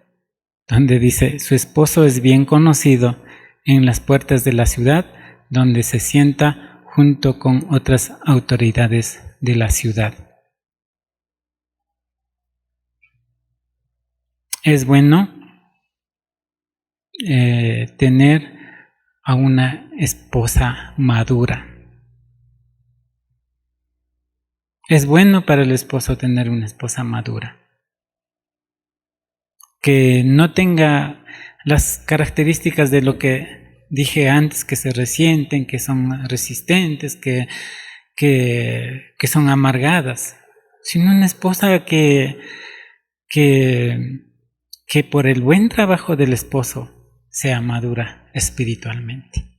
donde dice: su esposo es bien conocido en las puertas de la ciudad, donde se sienta junto con otras autoridades de la ciudad. Es bueno tener a una esposa madura. Es bueno para el esposo tener una esposa madura, que no tenga las características de lo que dije antes, que se resienten, que son resistentes, que son amargadas, sino una esposa que por el buen trabajo del esposo sea madura espiritualmente.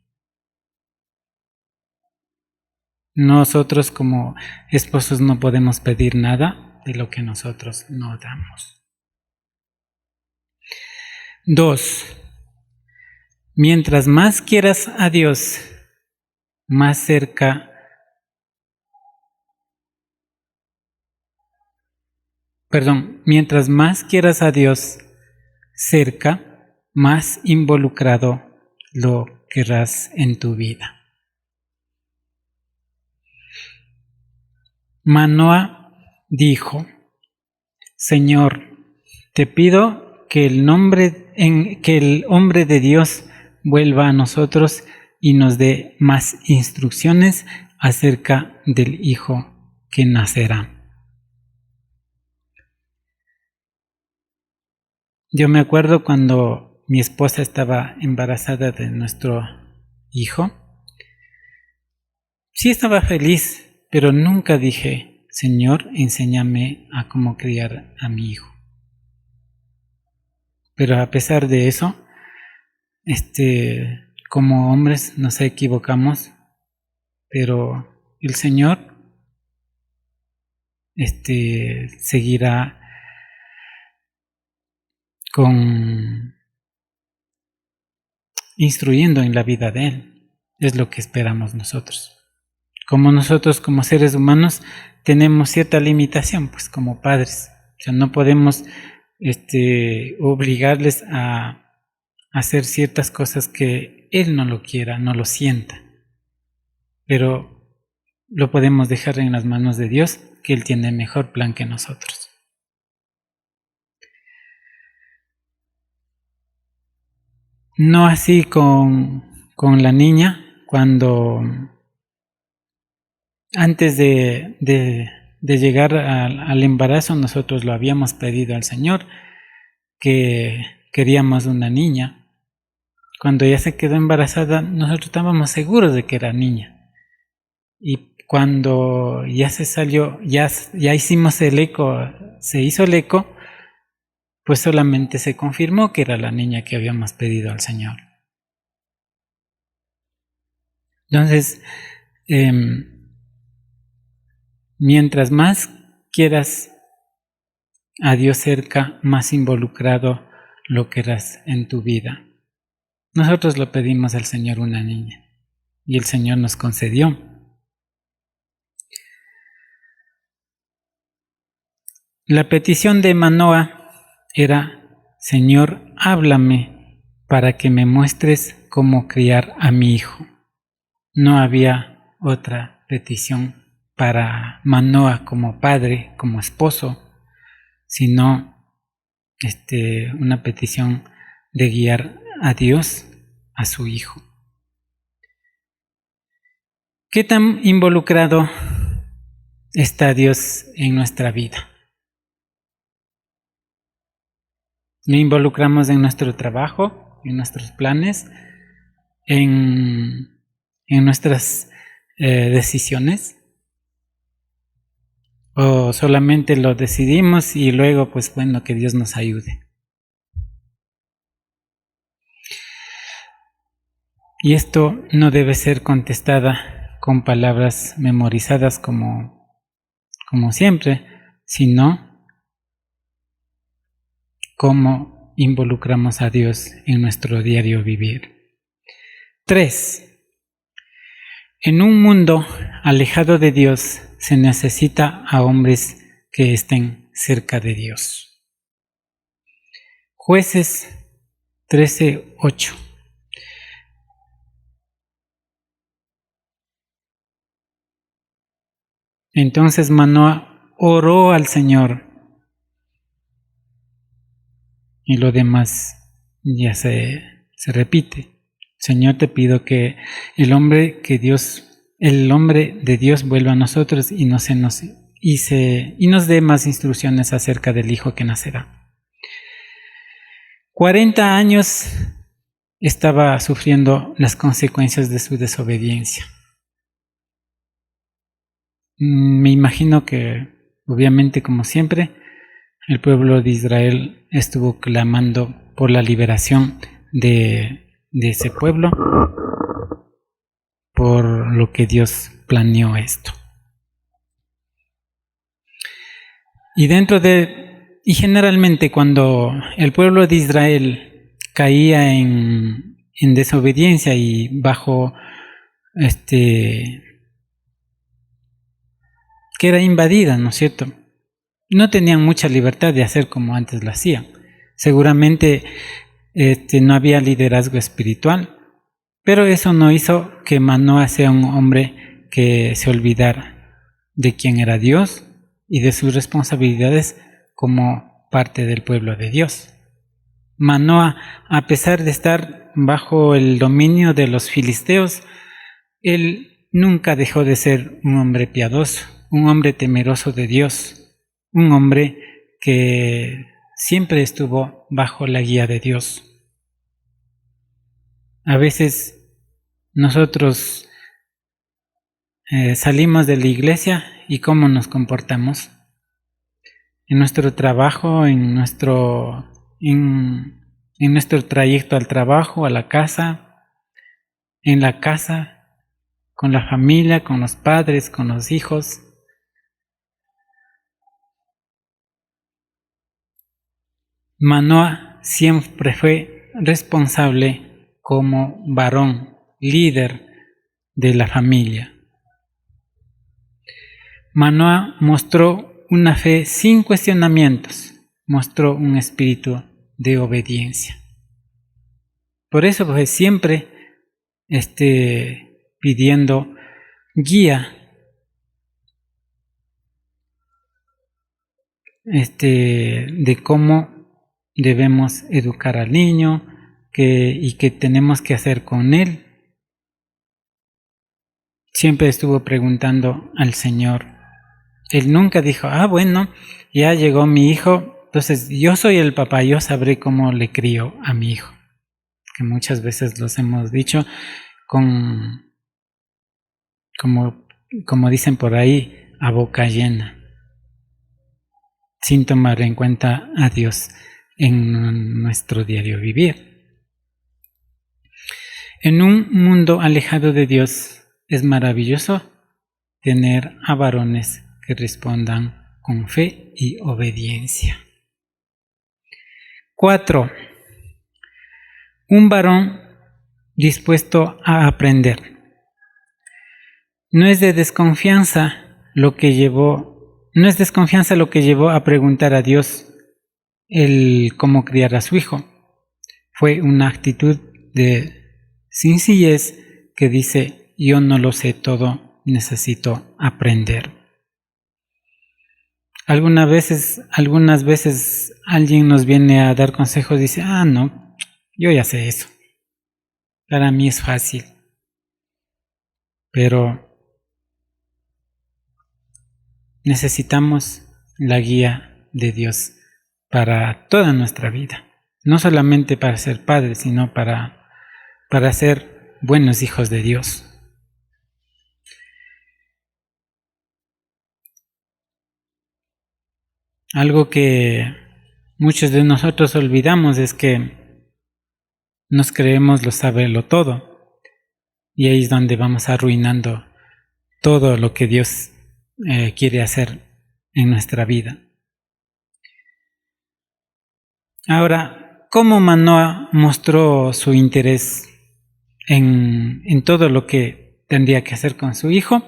Nosotros como esposos no podemos pedir nada de lo que nosotros no damos. 2. Mientras más quieras a Dios, más cerca, mientras más quieras a Dios cerca, más involucrado lo querrás en tu vida. Manoah dijo: Señor, te pido que el hombre de Dios vuelva a nosotros y nos dé más instrucciones acerca del hijo que nacerá. Yo me acuerdo cuando mi esposa estaba embarazada de nuestro hijo. Sí estaba feliz, pero nunca dije: Señor, enséñame a cómo criar a mi hijo. Pero a pesar de eso, como hombres nos equivocamos, pero el Señor seguirá instruyendo en la vida de Él. Es lo que esperamos nosotros. Como nosotros como seres humanos tenemos cierta limitación, pues como padres. O sea, no podemos obligarles a hacer ciertas cosas que Él no lo quiera, no lo sienta. Pero lo podemos dejar en las manos de Dios, que Él tiene mejor plan que nosotros. No así con la niña, cuando antes de llegar al embarazo nosotros lo habíamos pedido al Señor que queríamos una niña. Cuando ella se quedó embarazada, nosotros estábamos seguros de que era niña. Y cuando ya se salió, ya hicimos el eco, se hizo el eco, pues solamente se confirmó que era la niña que habíamos pedido al Señor. Entonces, mientras más quieras a Dios cerca, más involucrado lo querrás en tu vida. Nosotros lo pedimos al Señor una niña y el Señor nos concedió. La petición de Manoah era: Señor, háblame para que me muestres cómo criar a mi hijo. No había otra petición para Manoah como padre, como esposo, sino una petición de guiar a Dios a su hijo. ¿Qué tan involucrado está Dios en nuestra vida? ¿Lo involucramos en nuestro trabajo, en nuestros planes, en nuestras decisiones? ¿O solamente lo decidimos y luego, pues bueno, que Dios nos ayude? Y esto no debe ser contestada con palabras memorizadas como siempre, sino cómo involucramos a Dios en nuestro diario vivir. 3. En un mundo alejado de Dios se necesita a hombres que estén cerca de Dios. Jueces 13:8. Entonces Manoah oró al Señor, y lo demás ya se repite. Señor, te pido que el hombre de Dios vuelva a nosotros y nos dé más instrucciones acerca del hijo que nacerá. 40 años estaba sufriendo las consecuencias de su desobediencia. Me imagino que, obviamente, como siempre, el pueblo de Israel estuvo clamando por la liberación de ese pueblo, por lo que Dios planeó esto. Y generalmente cuando el pueblo de Israel caía en desobediencia y bajo que era invadida, ¿no es cierto?, no tenían mucha libertad de hacer como antes lo hacían. Seguramente no había liderazgo espiritual, pero eso no hizo que Manoah sea un hombre que se olvidara de quién era Dios y de sus responsabilidades como parte del pueblo de Dios. Manoah, a pesar de estar bajo el dominio de los filisteos, él nunca dejó de ser un hombre piadoso, un hombre temeroso de Dios, un hombre que siempre estuvo bajo la guía de Dios. A veces nosotros salimos de la iglesia y cómo nos comportamos en nuestro trabajo, en nuestro trayecto al trabajo, a la casa, en la casa, con la familia, con los padres, con los hijos. Manoah siempre fue responsable como varón, líder de la familia. Manoah mostró una fe sin cuestionamientos, mostró un espíritu de obediencia. Por eso pues siempre pidiendo guía de cómo debemos educar al niño y qué tenemos que hacer con él. Siempre estuvo preguntando al Señor. Él nunca dijo, bueno, ya llegó mi hijo, Entonces, yo soy el papá, yo sabré cómo le crío a mi hijo. Que muchas veces los hemos dicho con, como dicen por ahí, a boca llena, sin tomar en cuenta a Dios en nuestro diario vivir. En un mundo alejado de Dios es maravilloso tener a varones que respondan con fe y obediencia. 4. Un varón dispuesto a aprender. No es desconfianza lo que llevó a preguntar a Dios el cómo criar a su hijo. Fue una actitud de sencillez que dice: yo no lo sé todo, necesito aprender. Algunas veces alguien nos viene a dar consejos y dice: no, yo ya sé eso. Para mí es fácil. Pero necesitamos la guía de Dios para toda nuestra vida. No solamente para ser padres, sino para ser buenos hijos de Dios. Algo que muchos de nosotros olvidamos es que nos creemos lo saberlo todo, y ahí es donde vamos arruinando todo lo que Dios quiere hacer en nuestra vida. Ahora, ¿cómo Manoah mostró su interés en todo lo que tendría que hacer con su hijo?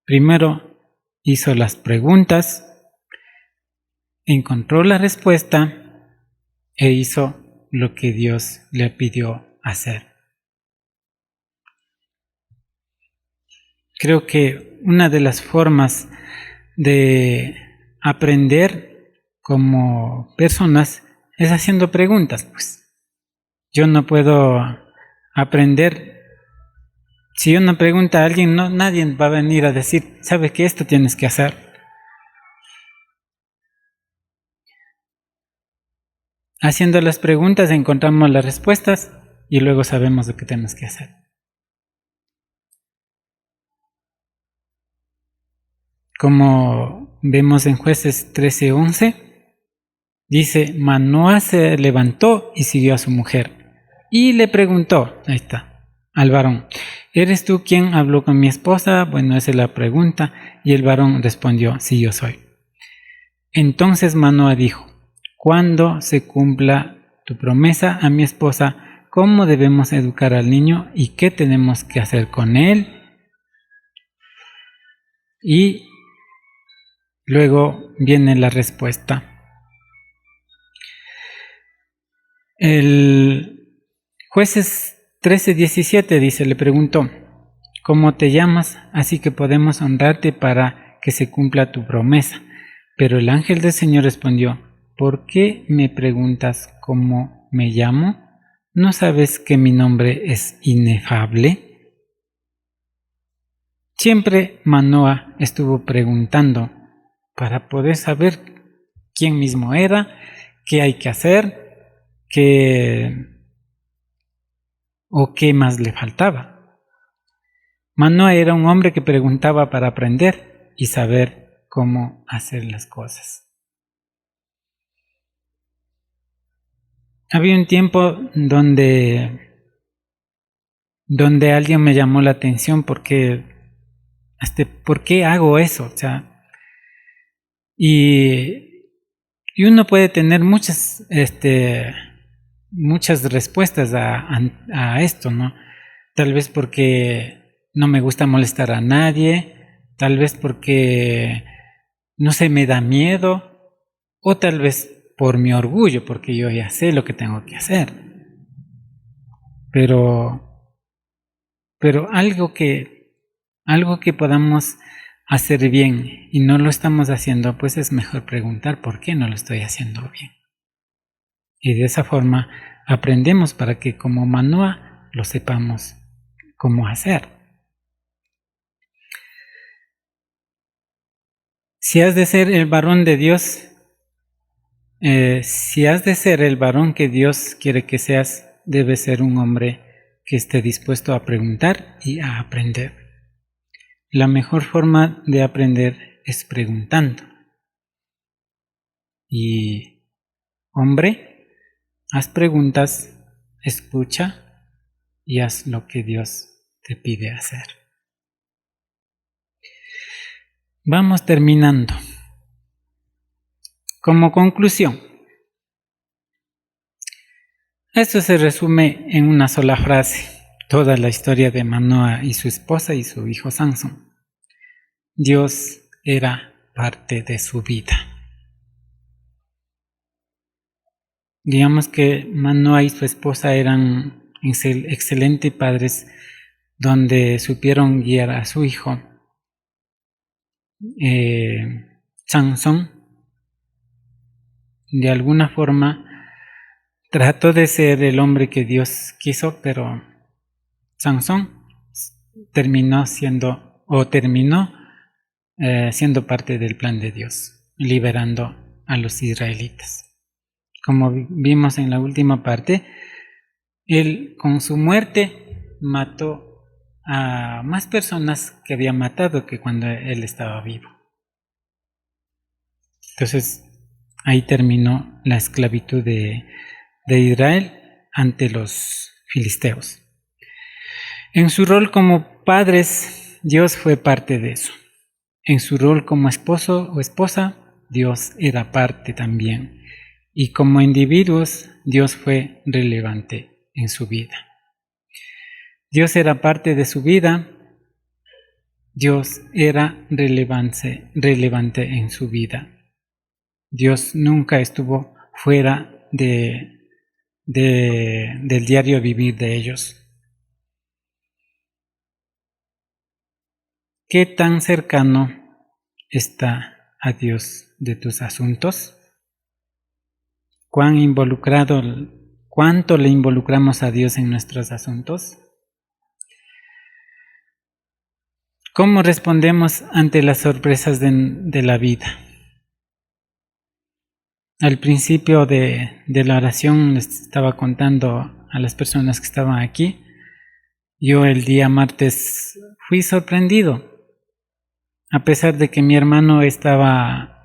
Primero hizo las preguntas, encontró la respuesta e hizo lo que Dios le pidió hacer. Creo que una de las formas de aprender como personas es haciendo preguntas. Pues yo no puedo aprender si uno pregunta a alguien. Nadie va a venir a decir: ¿sabe que esto tienes que hacer? Haciendo las preguntas encontramos las respuestas y luego sabemos lo que tenemos que hacer. Como vemos en Jueces 13:11, dice: Manoah se levantó y siguió a su mujer y le preguntó, ahí está, al varón: ¿eres tú quien habló con mi esposa? Bueno, esa es la pregunta. Y el varón respondió: sí, yo soy. Entonces Manoah dijo: cuando se cumpla tu promesa a mi esposa, ¿cómo debemos educar al niño y qué tenemos que hacer con él? Y luego viene la respuesta. El Jueces 13:17 dice, le preguntó: ¿cómo te llamas? Así que podemos honrarte para que se cumpla tu promesa. Pero el ángel del Señor respondió: ¿por qué me preguntas cómo me llamo? ¿No sabes que mi nombre es inefable? Siempre Manoah estuvo preguntando para poder saber quién mismo era, qué hay que hacer, o qué más le faltaba. Manoah era un hombre que preguntaba para aprender y saber cómo hacer las cosas. Había un tiempo donde alguien me llamó la atención porque ¿por qué hago eso? O sea, y uno puede tener muchas respuestas a esto, ¿no? Tal vez porque no me gusta molestar a nadie, tal vez porque no sé, me da miedo, o tal vez por mi orgullo, porque yo ya sé lo que tengo que hacer. Pero algo que podamos hacer bien y no lo estamos haciendo, pues es mejor preguntar por qué no lo estoy haciendo bien. Y de esa forma aprendemos para que como Manoah lo sepamos cómo hacer. Si has de ser el varón de Dios, si has de ser el varón que Dios quiere que seas, debes ser un hombre que esté dispuesto a preguntar y a aprender. La mejor forma de aprender es preguntando. Y, hombre, haz preguntas, escucha y haz lo que Dios te pide hacer. Vamos terminando. Como conclusión, esto se resume en una sola frase, toda la historia de Manoa y su esposa y su hijo Sansón. Dios era parte de su vida. Digamos que Manoa y su esposa eran excelentes padres donde supieron guiar a su hijo. Sansón, de alguna forma, trató de ser el hombre que Dios quiso, pero Sansón terminó siendo parte del plan de Dios, liberando a los israelitas. Como vimos en la última parte, él con su muerte mató a más personas que había matado que cuando él estaba vivo. Entonces, ahí terminó la esclavitud de Israel ante los filisteos. En su rol como padres, Dios fue parte de eso. En su rol como esposo o esposa, Dios era parte también. Y como individuos, Dios fue relevante en su vida. Dios era parte de su vida. Dios era relevante en su vida. Dios nunca estuvo fuera del diario vivir de ellos. ¿Qué tan cercano está a Dios de tus asuntos? ¿Cuánto le involucramos a Dios en nuestros asuntos? ¿Cómo respondemos ante las sorpresas de la vida? Al principio de la oración les estaba contando a las personas que estaban aquí, yo el día martes fui sorprendido. A pesar de que mi hermano estaba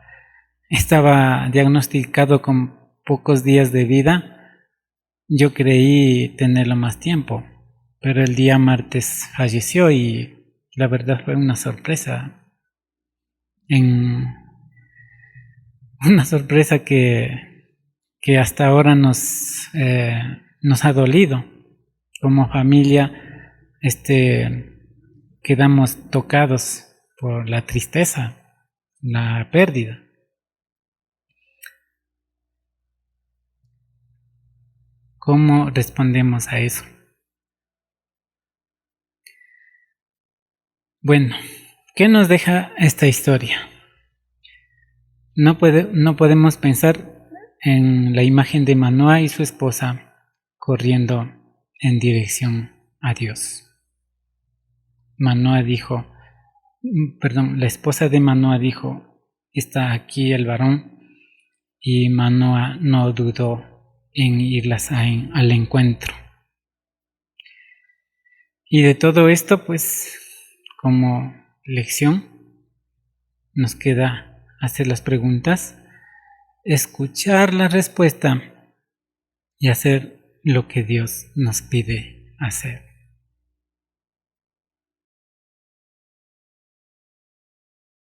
diagnosticado con pocos días de vida, yo creí tenerlo más tiempo, pero el día martes falleció y la verdad fue una sorpresa. Una sorpresa que hasta ahora nos ha dolido. Como familia, quedamos tocados por la tristeza, la pérdida. ¿Cómo respondemos a eso? Bueno, ¿qué nos deja esta historia? No podemos pensar en la imagen de Manoa y su esposa corriendo en dirección a Dios. La esposa de Manoa dijo, está aquí el varón, y Manoa no dudó en irlas al encuentro. Y de todo esto, pues, como lección, nos queda hacer las preguntas, escuchar la respuesta y hacer lo que Dios nos pide hacer.